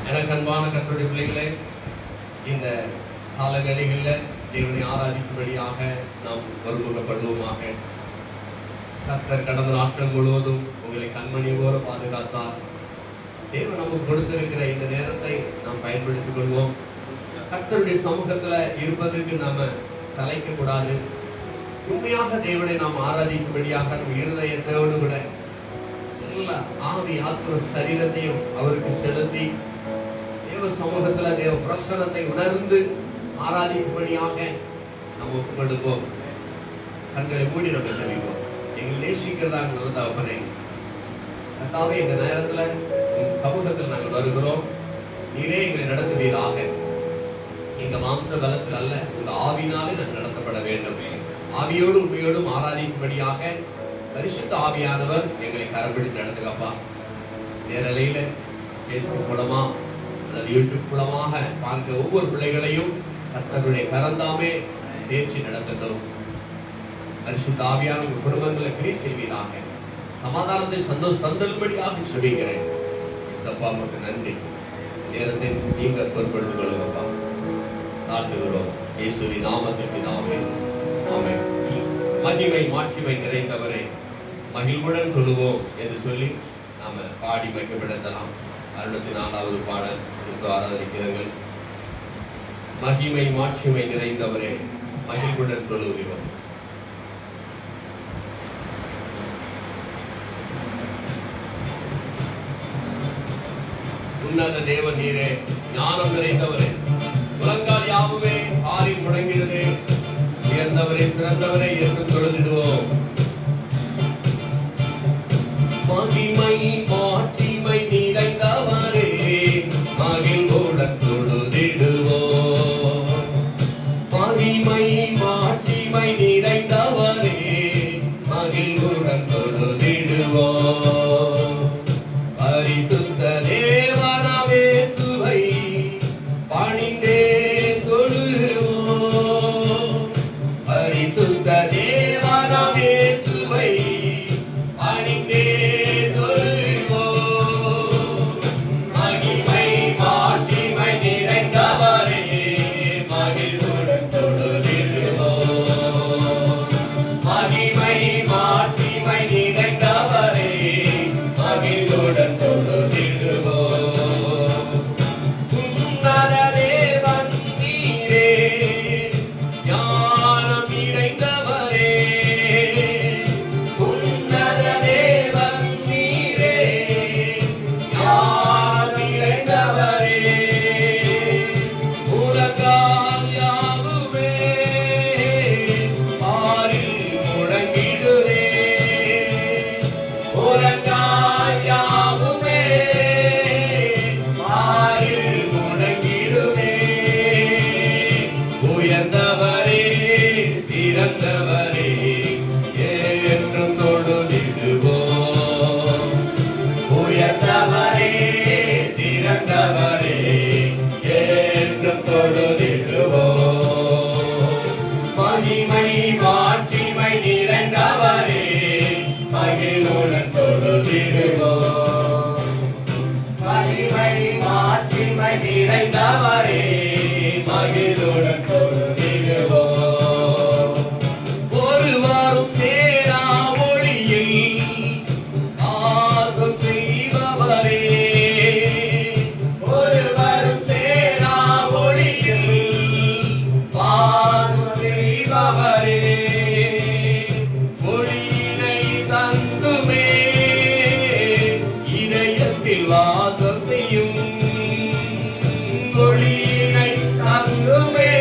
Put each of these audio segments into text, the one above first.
எனக்கு அன்பான கர்த்தருடைய பிள்ளைகளே, இந்த காலவேளைகளில் தேவனை ஆராதிக்கும்படியாக நாம் ஒருமுகப்படுவோமாக. கர்த்தர் கடந்த நாட்கள் முழுவதும் உங்களை கண்மணி போல பாதுகாத்தார். தேவன் நமக்கு கொடுத்திருக்கிற இந்த நேரத்தை நாம் பயன்படுத்திக் கொள்வோம். கர்த்தருடைய சமூகத்துல இருப்பதற்கு நாம சளைக்க கூடாது. உண்மையாக தேவனை நாம் ஆராதிக்கும்படியாக நம் இருதயத்தோடு கூட எல்லா ஆவி ஆத்ம சரீரத்தையும் அவருக்கு செலுத்தி தேவ சமூகத்துல தேவ பிரசன்னத்தை உணர்ந்து ஆராதிக்கும்படியாக நாம் ஒப்புக் கொடுப்போம். கண்களை மூடி நம்ம செவிப்போம். எங்களை நேசிக்கிறதாக நல்ல தகப்பனே, கர்த்தாவே, இந்த நேரத்துல சமூகத்தில் நாங்கள் வருகிறோம். நீரே எங்களை நடத்துவீராக. எங்க மாம்ச பலத்தில் அல்ல, உங்க ஆவினாலே நாங்கள் நடத்தப்பட வேண்டும். ஆவியோடு உண்மையோடும் ஆராதிக்கும்படியாக பரிசுத்த ஆவியானவர் எங்களை கரம்பிடித்து நடத்துக்கப்பா. நேரலையில பேஸ்புக் மூலமா அல்லது யூடியூப் மூலமாக பார்க்க ஒவ்வொரு பிள்ளைகளையும் கர்த்தருடைய கரந்தாமே தேர்ச்சி நடத்தட்டும். பரிசுத்த ஆவியான உங்கள் குடும்பங்களை கிரியை செய்வீராக. சமாதானத்தை சந்தோஷம் தந்தல்படியாக சொல்லிக்கிறேன். சப்பா மக்கள் நன்றி. நேரத்தை நீங்கள் பொறுப்படுத்திக் கொள்ளுங்கப்பா. நாட்டுகிறோம் இயேசுவின் நாமத்தின் பிதாவே, ஆமென். மகிமை மாட்சிமை நிறைந்தவரை மகிழ்வுடன் கொள்ளுவோம் என்று சொல்லி நாம பாடி வைக்கப்படலாம். 64வது பாடல் ஆராதனைக்கிறங்கள். மகிமை மாட்சிமை நிறைந்தவரை மகிழ்வுடன் கொள்ளுகிறோம். உன்னத தேவன் நீரே, ஞானம் நிறைந்தவரே, உலகால் யாவுமே ஆறி முழங்கினதே, உயர்ந்தவரை சிறந்தவரை என்று தொழுதிடுவோம். மகிமை மாட்சிமை நிறைந்தவரே மகிழ்வுடன் தொழுதிடுவோம். மகிமை மாட்சிமை நிறைந்தவரே மகிழ்வுடன் தொழுதிடுவோம். பரிசுத்த தேவனாவே சுவை பணிந்தே தொழுவோம். பரிசுத்த தேவனாவே சுவை பணிந்தே தொழுவோம். மகிமை மாட்சிமை நிறைந்தவரே மகிழ்வுடன் தொழுதிடுவோம். மகிமை மாட்சிமை நிறைந்தவரே மகிழ்வுடன் தொழுதிடுவோம். உன்னத தேவன் நீரே, ஞானம் நிறைந்தவரே. உன்னத தேவன் நீரே, ஞானம் நிறைந்தவரே. உலகால் யாவுமே ஆறில் முழங்கிடுதே. உலகால் யாவுமே ஆறில் முழங்கிடுதே. உயர்ந்தவரே சிறந்தவரே என்றும் தொழுதிடுவோம். உயர்ந்தவரே சிறந்தவரே என்றும் தொழுதிடுவோம். மகிமை மாட்சிமை நிறைந்தவரே மகிழ்வுடன் தொழுதிடுவோம். மகிமை மாட்சிமை நிறைந்தவரே மகிழ்வுடன் தொழுதிடுவோம். ஒருவரும் தேரா மொழியில் ஆசம் செய்பவரே. ஒருவரும் தேரா மொழியில் ஆசம் செய்பவரே. மொழியினை தந்துமே இதயத்தில் வாசம் செய்யும். மொழியினை தந்துமே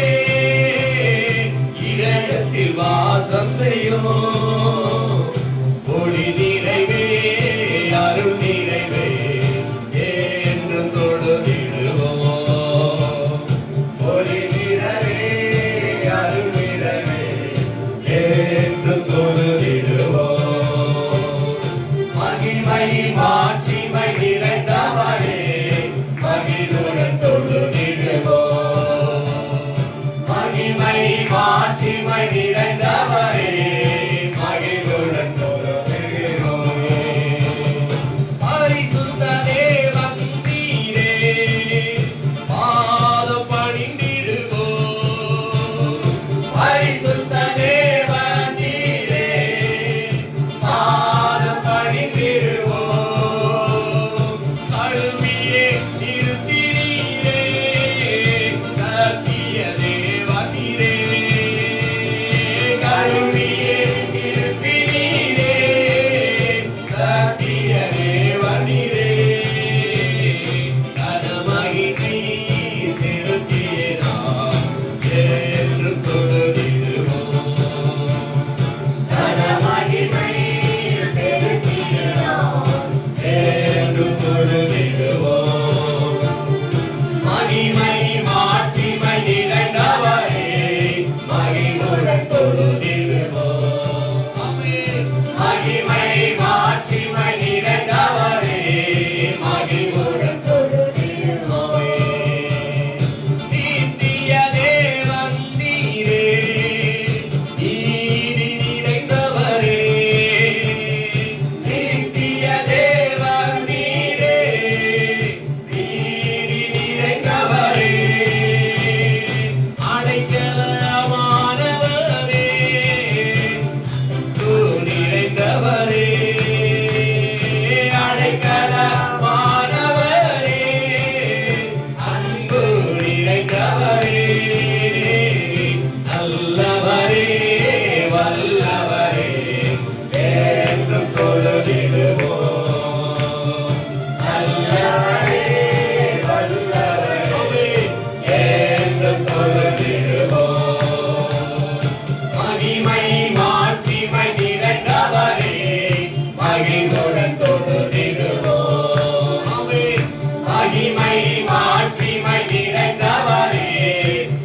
மகிமை மாட்சிமை நிறைந்தவரே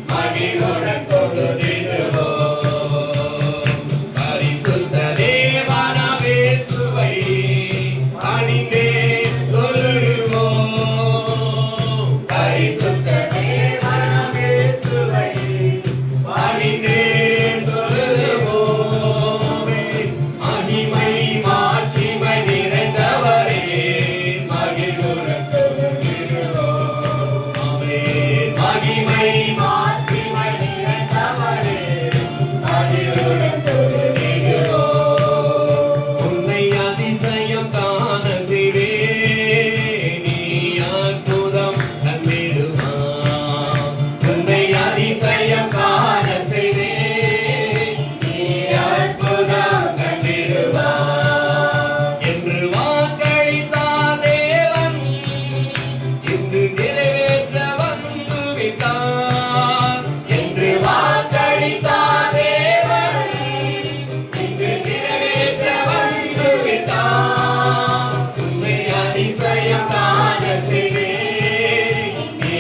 மகிழுடன் தொழுதிடுவோம். பரிசுத்த தேவனாம் இயேசுவை பணிந்தே தொழுவோம். பரிசுத்த தேவனாம் இயேசுவை பணிந்தே தொழுவோம். மகிமை மாட்சிமை நிறைந்தவரே மகிழுடன் தொழுதிடுவோம். ஆமென். மகிமை மாட்சிமை நிறைந்தவரே மகிழுடன் தொழுதிடுவோம். உன்னை அதிசயம் காண செய்வேன், நீ அற்புதம் கண்டிடுவாய். உன்னை அதிசயம் காண செய்வேன், நீ அற்புதம் கண்டிடுவாய். என்று வாக்களித்தார் தேவன், இன்று நிறைவேற்ற வந்து விட்டார். என்று வாக்களித்தார் தேவன், இன்று நிறைவேற்ற வந்து விட்டார். உன்னை அதிசயம் காண செய்வேன், நீ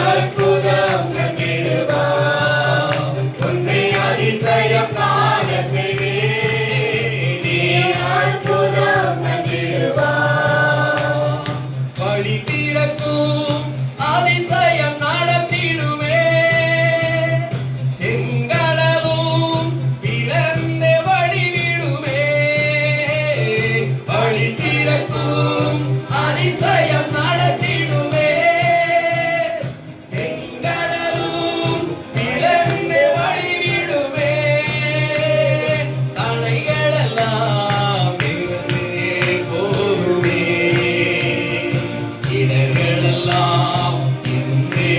அற்புதம் கண்டிடுவாய். உன்னை அதிசயம் காண செய்வேன், நீ அற்புதம் கண்டிடுவாய். வழி திறக்கும் அதிசயம் நடத்திடுவே, செங்கடலும் பிளந்து வழிவிடுவே. வழி திறக்கும் அதிசயம் நடத்திடுவே, செங்கடலும் பிளந்து வழிவிடுவே. தடைகளெல்லாம் நிகழ்ந்தே போகுமே, இடர்களெல்லாம் இன்றே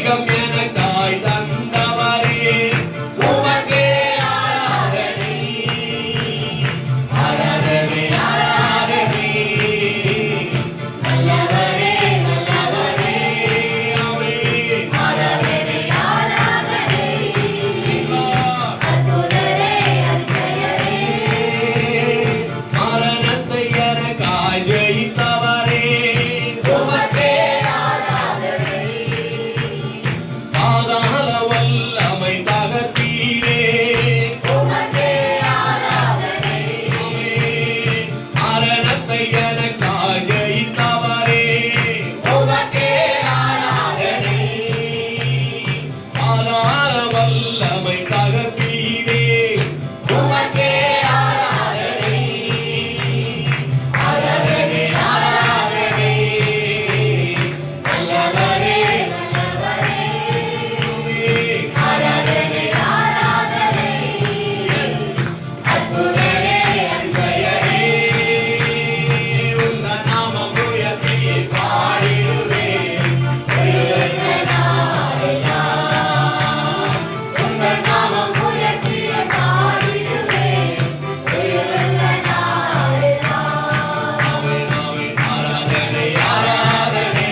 அபிஷேகம் எனக்காய் தந்தவரே உமக்கே ஆராதனை ஆராதனை ஆராதனை நல்லவரே நல்லவரே ஆமென் ஆராதனை ஆராதனை அற்புதரே அதிசயரே மரணத்தை எனக்காய் ஜெயித்தவரே உமக்கே ஆராதனை பாதாள வல்லமை தகர்த்தீரே உமக்கே ஆராதனை ஆமென் மரணத்தை எனக்காய் ஜெயித்தவரே உமக்கே ஆராதனை பாதாள வல்லமை தகர்த்தீரே உமக்கே ஆராதனை ஆராதனை ஆராதனை நல்லவரே நல்லவரே ஆராதனை ஆராதனை அற்புதரே அதிசயரே உந்த நாமம் உயர்த்தி பாடிடுவேன் உயர்ந்த நாளெல்லாம் உந்த நாமம் உயர்த்தி பாடிடுவேன் உயர்ந்த நாளெல்லாம் ஆமென் ஆமென் ஆராதனை ஆராதனை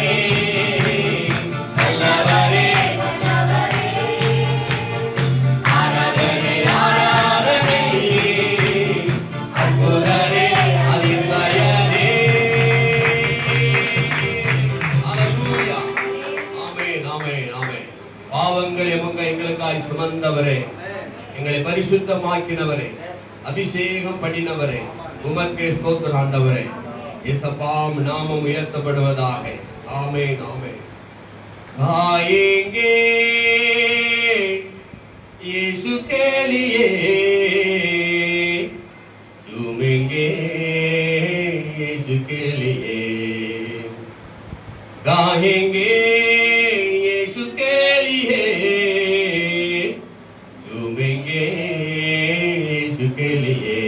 நல்லவரே நல்லவரே ஆராதனை ஆராதனை அற்புதரே அதிசயரே ஹல்லேலூயா ஆமென் ஆமென் ஆமென் பாவங்கள் எங்களுக்காய் சுமந்தவரே எங்களை பரிசுத்தமாக்கினவரே அபிஷேகம் பண்ணினவரே உமக்கே ஸ்தோத்திரம் ஆண்டவரே இயேசுவாம் நாமம் உயர்த்தப்படுவதாக ஆமென் ஆமென் आएंगे यीशु के लिए झूमेंगे यीशु के लिए गाएंगे यीशु के लिए झूमेंगे यीशु के लिए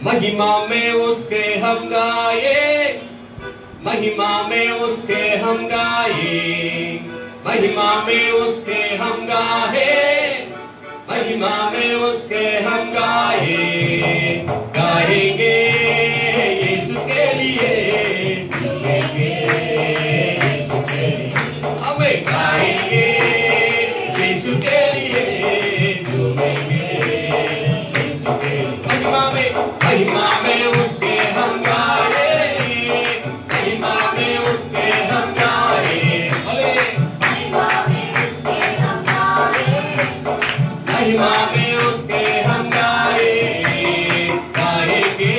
महिमा में उसके हम गाए महिमा में उसके हम गाए महिमा में उसके हम गाए महिमा में उसके हम गाए गाएंगे यीशु के लिए झूमेंगे यीशु के लिए हमें गाएंगे यीशु के लिए झूमेंगे यीशु के लिए महिमा में उसके हम गाए महिमा में उसके हम गाए भले महिमा में उसके हम गाए महिमा में उसके हम गाए गाएंगे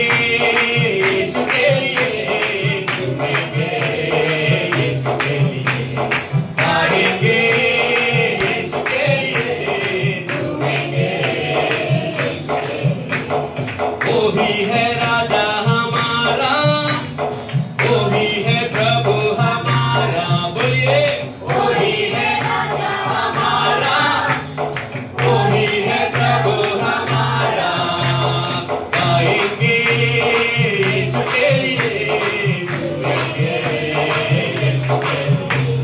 यीशु के लिए झूमेंगे यीशु के लिए गाएंगे यीशु के लिए झूमेंगे यीशु के लिए वो भी है राजा हमारा वो ही है प्रभु हमारा बोलिए वो ही है राजा हमारा वो ही है प्रभु हमारा गाएंगे यीशु के लिए झूमेंगे यीशु के लिए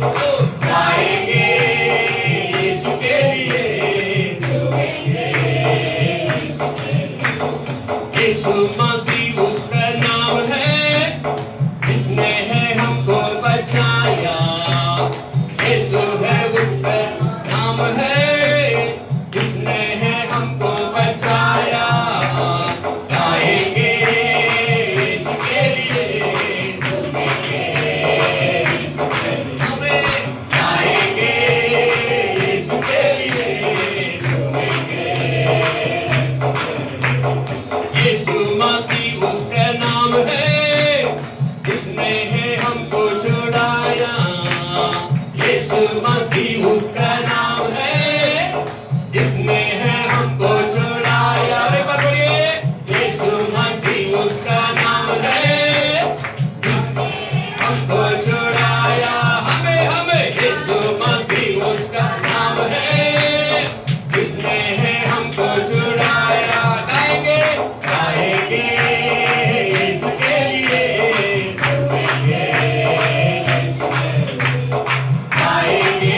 गाएंगे यीशु के लिए झूमेंगे यीशु के लिए यीशु मसीह उसका नाम है जिसने है हमको बचाया यीशु है उसका नाम है जिसने है हमको बचाया गाएंगे यीशु के लिए झूमेंगे यीशु के लिए हमें गाएंगे यीशु के लिए झूमेंगे यीशु के लिए यीशु मसीह उसका नाम है जिसने है हमको छुड़ाया यीशु मसीह उसका नाम है जिसने है हमको छुड़ाया अरे बोलिए यीशु मसीह उसका नाम है जिसने हमको छुड़ाया हमें हमें यीशु मसीह उसका नाम है जिसने है हमको छुड़ाया गाएंगे गाएंगे यीशु के लिए झूमेंगे यीशु के लिए गाएंगे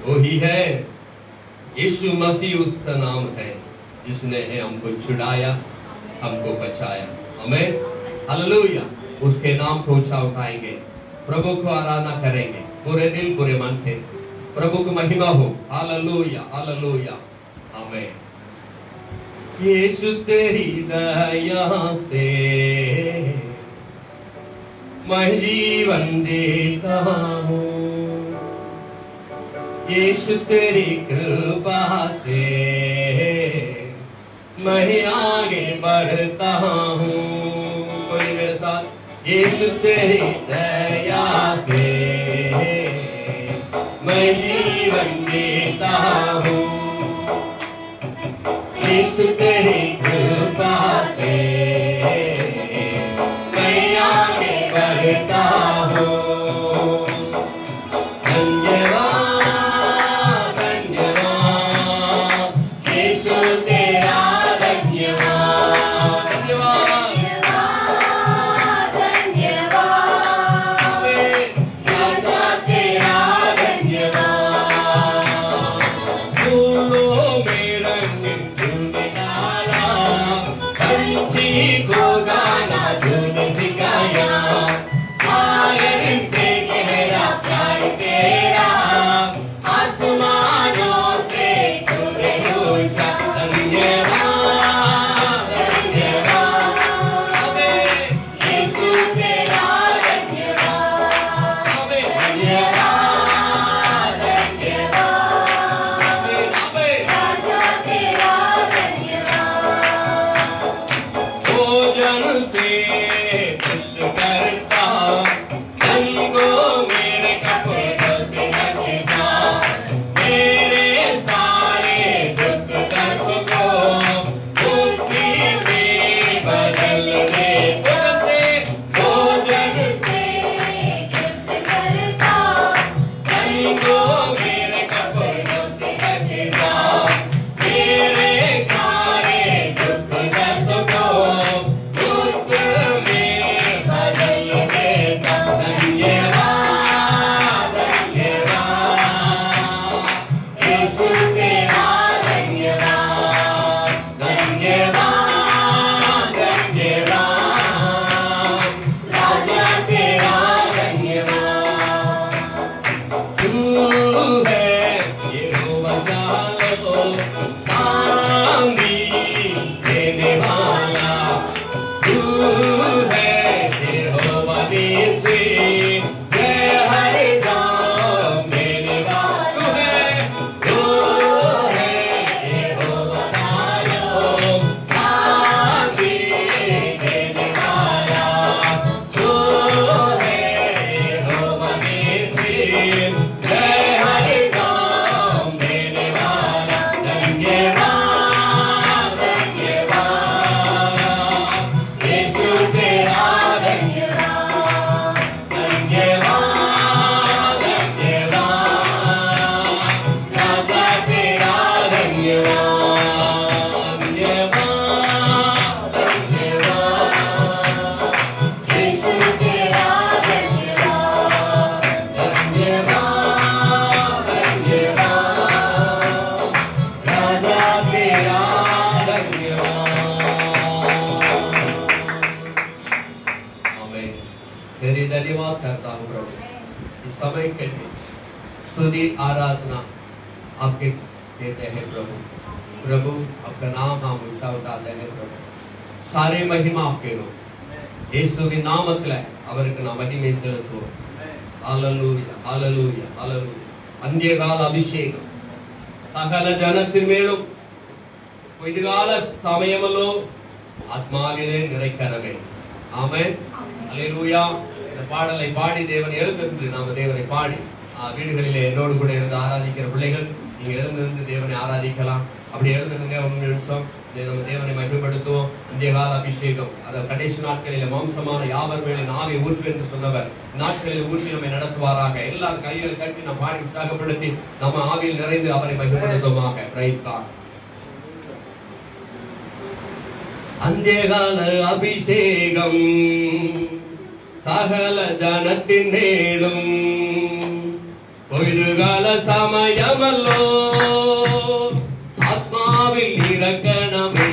वही है यीशु मसीह, उसका नाम है जिसने हमको छुड़ाया, हमको बचाया। आमीन, हालेलुया। उसके नाम को ऊंचा उठाएंगे, प्रभु को आराधना करेंगे पूरे दिल पूरे मन से। प्रभु को महिमा हो। हालेलुया, हालेलुया, आमीन। यीशु तेरी दया से मैं जीवन जीता हूँ, यीशु तेरी कृपा से मैं आगे बढ़ता हूँ। कोई मेरे साथ, यीशु तेरी दया से मैं जीवन जीता हूँ, यीशु तेरी कृपा से मैं आगे बढ़ता हूँ। समय के स्तुति आराधना आपके देते हैं प्रभु। प्रभु आपका नाम हम ऊंचा उठाते हैं प्रभु। सारे महिमा आपके लो ಯೇಸುವಿನ ನಾಮದಲ್ಲಿ ಅವರಿಗೆ ನಾವು ಮಹಿಮೆ ಸಲ್ಲಿಸುವ. ஹalleluya ஹalleluya ஹalleluya. அந்தியகால அபிஷேகம் சகல ஜனத்தின் மேலும் இதுகால சமயமலோ ஆத்மாவிலே நிறைக்கவே. ஆமென் ஹalleluya. இந்த பாடலை பாடி தேவனை எழுந்திருந்து நாம தேவனை பாடி வீடுகளிலே என்னோடு கூட இருந்து ஆராதிக்கிற பிள்ளைகள் நீங்க எழுந்திருந்து தேவனை ஆராதிக்கலாம். அப்படி எழுந்திருங்க ஒரு நிமிஷம் நம்ம தேவனை மகிமைப்படுத்துவோம். அந்தியகால அபிஷேகம் அத கடைசி நாட்களில் மாம்சமான யாவர் மேலே ஆவி ஊற்று என்று சொன்னவர் நாட்களில் ஊற்றி நம்மை நடத்துவாராக. எல்லா கைகளை கட்டி நாம் பாடி உற்சாகப்படுத்தி நம்ம ஆவியில் நிறைந்து அவரை மகிமைப்படுத்துவோமாக. Price God. அந்தியகால அபிஷேகம் சகல ஜனத்தின் மேலும் பொழுதுகால சமயமல்லோ ஆத்மாவில் இறக்கணமே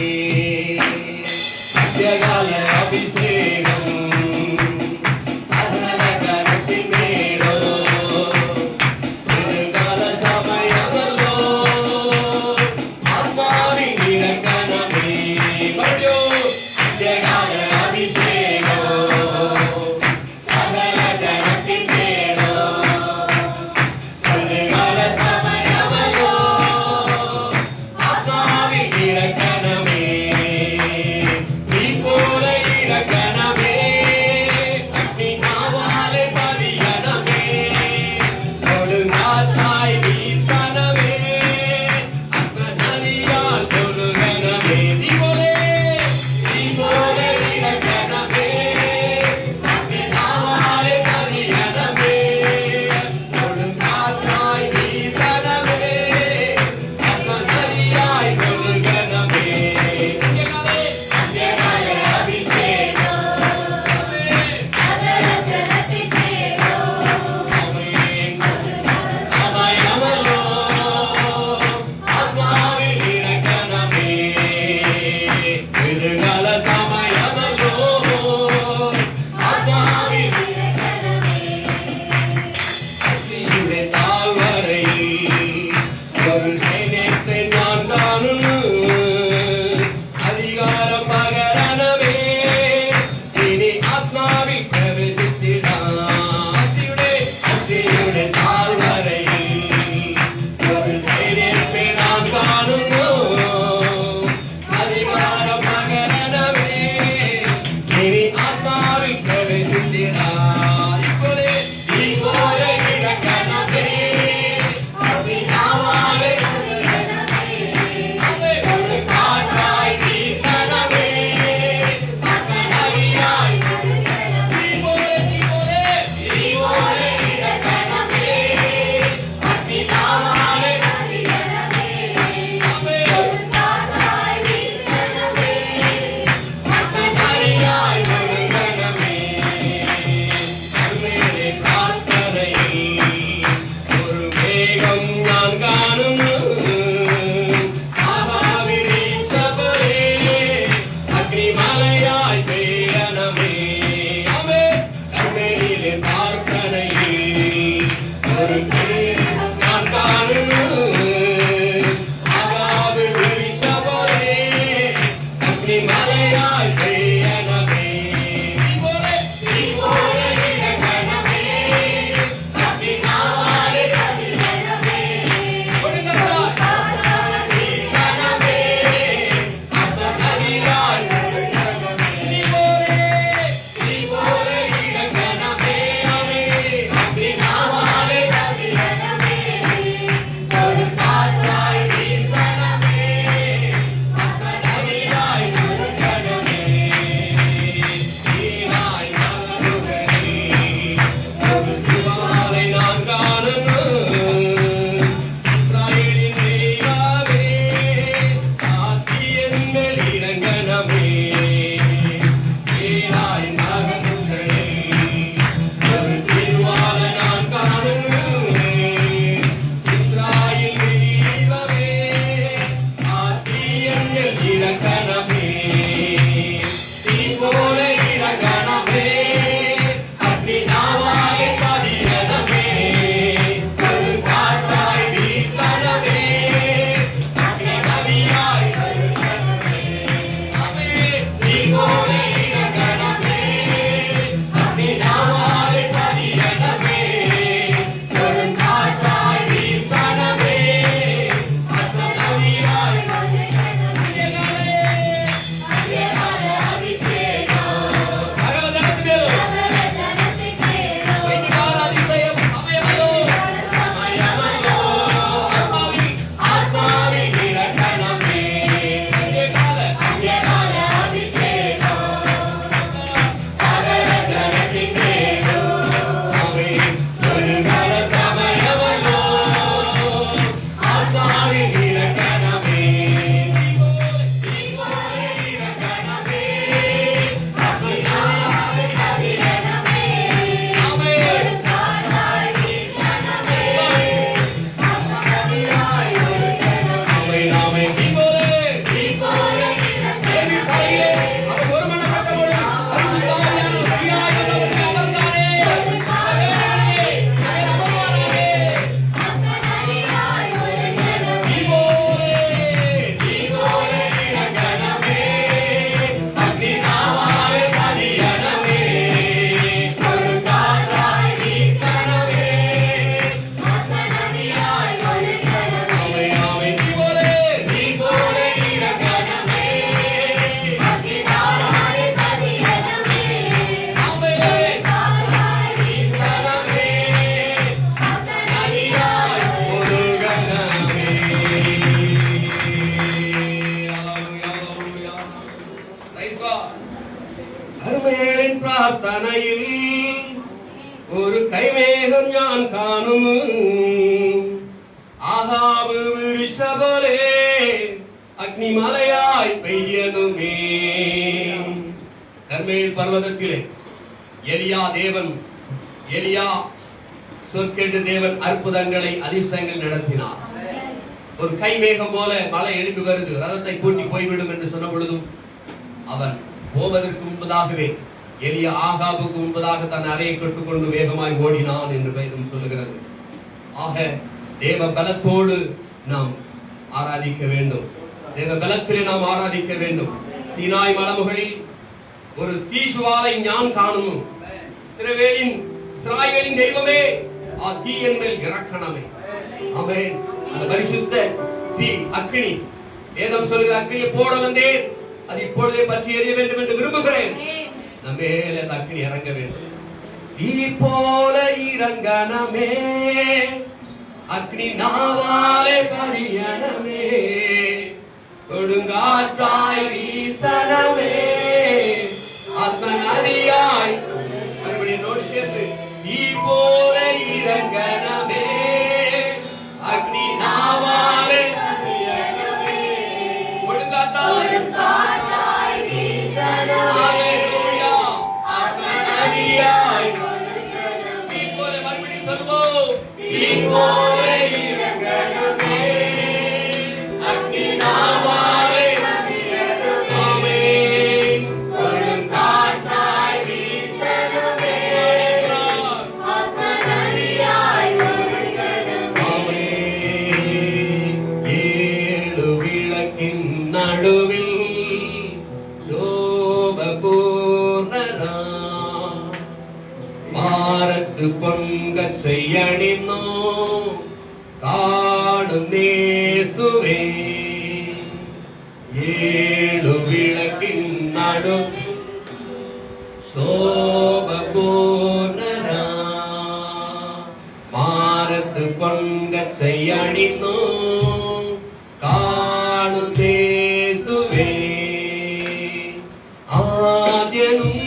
மத்தியகால அபிஷேகம் சகல கரத்தின் மேலோ பொழுதுகால சமயமல்லோ ஆத்மாவில் இறக்கணமே மறுபடியும் மத்தியகால அபிஷேகம் சகல கரத்தின் மேலோ பொழுதுகால சமயமல்லோ പ്രാർത്ഥനയിൽ ഒരു കൈമേഘം ഞാൻ കാണും ആഹാബ് വീഴ്ച പോലെ അഗ്നിമലയായി പെയ്യനുമേ കർമേൽ പർവ്വതത്തിലെ எலியா சொற்கேட்டு தேவன் அற்புதங்களை அதிசயங்கள் நடத்தினார். ஒரு கைமேகம் போல மழை எழுப்பி வருது, ரதத்தை கூட்டி போய்விடும் என்று சொன்ன பொழுதும் அவன் போவதற்கு முன்பதாகவே எலியா ஆகாபுக்கு முன்பதாக தன் அறையை கட்டுக்கொண்டு வேகமாய் ஓடினான் என்று வேதம் சொல்லுகிறது. ஆக தேவ பலத்தோடு நாம் ஆராதிக்க வேண்டும், தேவ பலத்திலே நாம் ஆராதிக்க வேண்டும். சீனாய் மலைமுகளில் ஒரு தீசுவாலை ஞான் காணும். இஸ்ராயேலின் தெய்வமே ஆ தீயின் மேல் இறக்கணமே. ஆமென். அந்த பரிசுத்த தீ அக்கினி, வேதம் சொல்லுகிற அக்கினியை போட வந்தேன், அது இப்பொழுதே பற்றி எரிய வேண்டும் என்று விரும்புகிறேன். நம்ம மேல அந்த அக்கினி இறங்க வேண்டும். தீ போல இறங்கணமே, அக்னி நாவாலே பரியணமே, கொடுங்காற்றாய் வீசணமே, ஆத்மநதியாய் மறுபடியும் நோடு சேர்த்து தீ போல இறங்கணமே, அக்னி நாவாலே பரியணமே, கொடுங்காற்றாய் வீசணமே, ஆத்மநதியாய் தீ போல மறுபடியும் சொல்வோம், தீ போல இறங்கணமே, அக்னி நாவாலே பரியணமே, கொடுங்காற்றாய் வீசணமே, ஆத்மநதியாய் ஒழுகணமே. ஏழு விளக்கின் நடுவில் சோபபூர்ணரா மாரத்து பொங்க செய்யணினோ காடும் நேசுவே. ஏழு விளக்கின் நடுவில் சோபபூர்ணரா மாரத்து பொங்க செய்யணினோ காடும் நேசுவே. ஆத்யனும்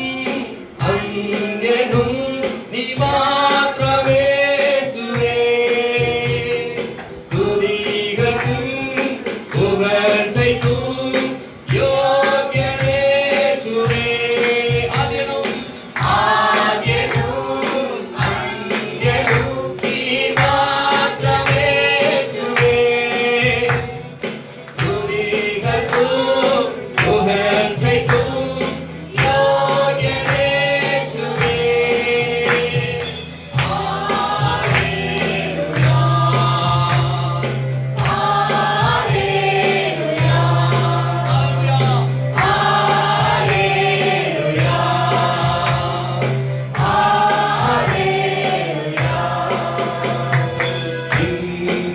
அந்யனும் நீ மாத்திரமே சுவே, துதிகளும் புகழ்ச்சைக்கும் யோகியரே சுவே. ஆத்யனும் அந்யனும் நீ மாத்திரமே சுவே, துதிகளும் புகழ்ச்சைக்கும் யோகியரே சுவே.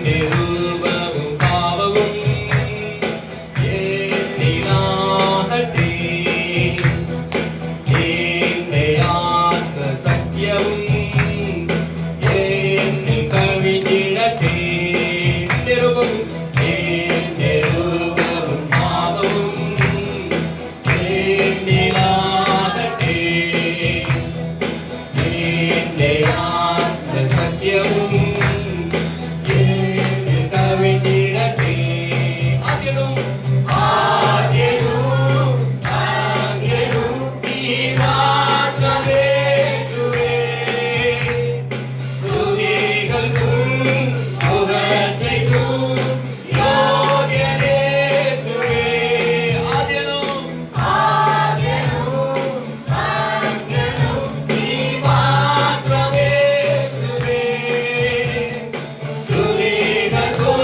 நிருபமும் பாவமும் ஏத்தினாகட்டே, என்னை ஆத்ம சத்தியமும் என்னை கவிஞிடட்டே. நிருபமும் நிருபமும் பாவமும் ஏத்தினாகட்டே, என்னை ஆத்ம சத்தியமும் என்னை கவிஞிடட்டே. ஆத்யனும் அந்யனும் நீ மாத்திரமே சுவே, துதிகளும் புகழ்ச்சைக்கும் யோகியரே சுவே. ஆத்யனும் நீ மாத்திரமே சுவே, துதிகளும்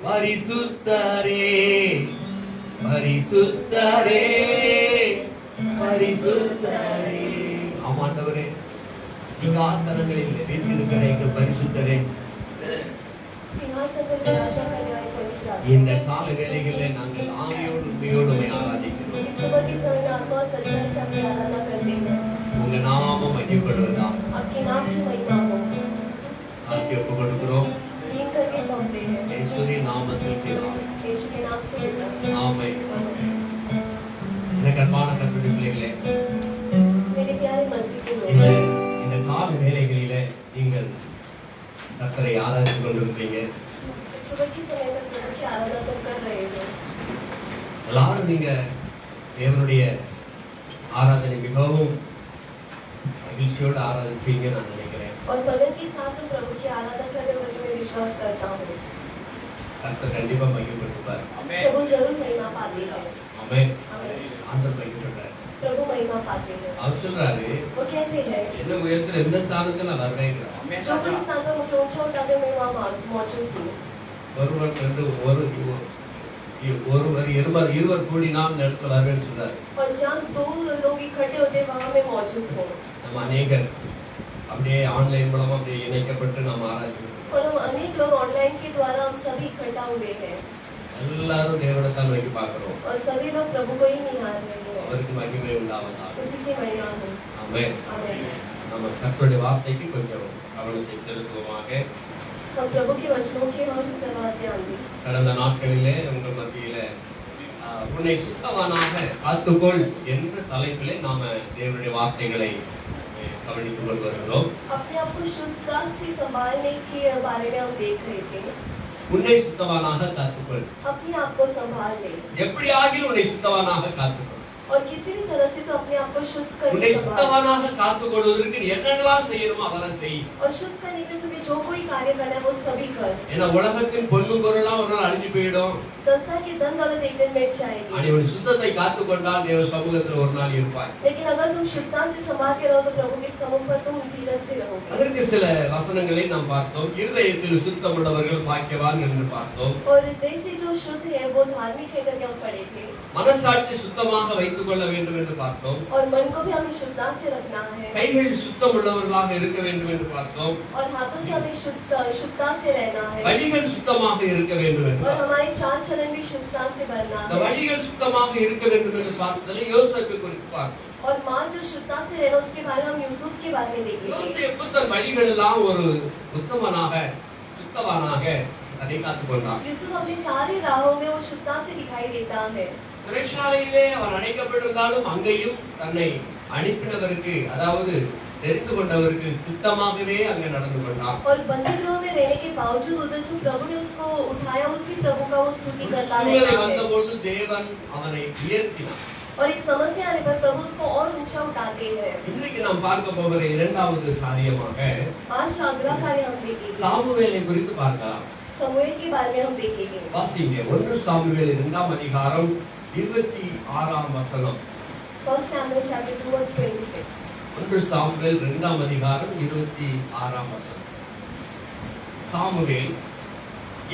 பரிசுத்தரே பரிசுத்தரே பரிசுத்தரே. ஆமாண்டவரே, சிங்காசனங்களில் வீற்றிருக்கிற எங்கள் பரிசுத்தரே, இந்த கால வேளைகளிலே நாங்கள் ஆவியோடு உண்மையோடு ஆராதிக்கிறோம். உங்க நாமம் மகிமைப்படுவதா ஆக்கி ஒப்புக் கொடுக்கிறோம். இயேசுவின் நாமத்தில் பிதாவே. ஆமென். எனக்கு அன்பான கர்த்தருடைய பிள்ளைகளே, இந்த கால வேளைகளிலே நீங்கள் கர்த்தரை ஆராதித்துக் கொண்டிருக்கிறீங்க. எல்லாரும் நீங்க தேவனுடைய ஆராதனை மிகவும் மகிழ்ச்சியோடு ஆராதிப்பீங்க நான் நினைக்கிறேன். கர்த்தர் கண்டிப்பா மகிமைப்படுவார். ஆமென். ஆண்டவர் மகிமைப்படுறார். அவர் சொல்றாரு, என்ன உயர்த்துற எந்த ஸ்தானத்துல நான் வருவேங்கிறார். இருவர் கூடினால் இந்த இடத்துல வருவேன்னு சொல்றாரு. நம்ம அநேகர் அப்படியே ஆன்லைன் மூலமா அப்படியே இணைக்கப்பட்டு நாம் ஆராய்ச்சி எல்லாரும் தேவனத்தான் நோக்கி பார்க்கிறோம். அவருக்கு மகிமை உண்டாவதாக. ஆமென். நம்ம கர்த்தருடைய வார்த்தைக்கு கொஞ்சம் கவனத்தை செலுத்துவோமாக. கடந்த நாட்களிலே உங்கள் மத்தியில உன்னை சுத்தவானாக காத்துக்கொள் என்ற தலைப்பிலே நாம தேவனுடைய வார்த்தைகளை கவனித்துக் கொண்டு வருகிறோம். உன்னை சுத்தவானாக காத்துக்கொள். எப்படி ஆகியும் உன்னை சுத்தவானாக காத்துக்கொள். और किसी भी तरह से तो अपने आप को शुद्ध करने உன்னை சுத்தவானாக காத்துக்கொள்வதற்கு நீ என்னெல்லாம் செய்யணுமோ அதெல்லாம் செய். और शुद्ध करने के लिए तुम्हें जो कोई कार्य करना है वो सभी कर. ஏன்னா உலகத்தின் பொன்னும் பொருளாம் ஒரு நாள் அழிஞ்சு போயிடும். संसार की धन दौलत एक दिन मिट जाएगी. ஆனா உன் சுத்தத்தை காத்துக்கொண்டால் தேவ சமூகத்தில் ஒரு நாள் இருப்பாய். लेकिन अगर तुम शुद्धता से संभाल के रहो तो प्रभु के सम्मुख पर तुम धीरज से रहोगे. அதற்கு சில வசனங்களை நாம் பார்த்தோம். இருதயத்தில் சுத்தமுள்ளவர்கள் பாக்கியவான் என்று பார்த்தோம். और हृदय से जो शुद्ध है वो धार्मिक है करके हम पढ़े थे. மனசாட்சி சுத்தமாக வைத்துக் கொள்ள வேண்டும் என்று பார்த்தோம். और मन को भी हमें शुद्धता से रखना है. கைகள் சுத்தமுள்ளவர்களாக இருக்க வேண்டும் என்று பார்த்தோம். और हाथों से हमें शुद्धता से रहना है. வழிகள் சுத்தமாக இருக்க வேண்டும் என்று. और हमारी चाल चलन भी शुद्धता से बनना है. இந்த வழிகள் சுத்தமாக இருக்க வேண்டும் என்று பார்த்ததிலே யோசேப்பை குறித்து பார்த்தோம். और मां जो शुद्धता से रहना उसके बारे में हम यूसुफ के बारे में देखेंगे. யோசேப்பு தன் வழிகள் எல்லாம் ஒரு சுத்தவானாக அதை காத்துக்கொண்டான். यूसुफ अपनी सारी राहों में वो शुद्धता से दिखाई देता है. சிறைச்சாலையிலே அவன் அடைக்கப்பட்டிருந்தாலும் அங்கேயும் தன்னை அனுப்பினவருக்கு, அதாவது தெரிந்து கொண்டவருக்கு சித்தமாகவே அங்கே நடந்து கொண்டான். और बंदीगृह में रहने के बावजूद उधर जो प्रभु ने उसको उठाया उसी प्रभु का वो स्तुति करता रहता है. வந்தபோது தேவன் அவனை உயர்த்தினார். और एक समस्या आने पर प्रभु उसको और ऊंचा उठाते हैं. இன்றைக்கு நாம் பார்க்க போகிற இரண்டாவது காரியமாக आज अगला कार्य हम देखेंगे. சாமுவேலை குறித்து பார்க்கலாம். समूएल के बारे में हम देखेंगे. வாசிங்க 1 சாமுவேல் 2ஆம் அதிகாரம் 26ஆம் வசனம். 1 Samuel chapter 2 verse 26. 1 சாமுவேல் 2ஆம் அதிகாரம் 26ஆம் வசனம். சாமுவேல்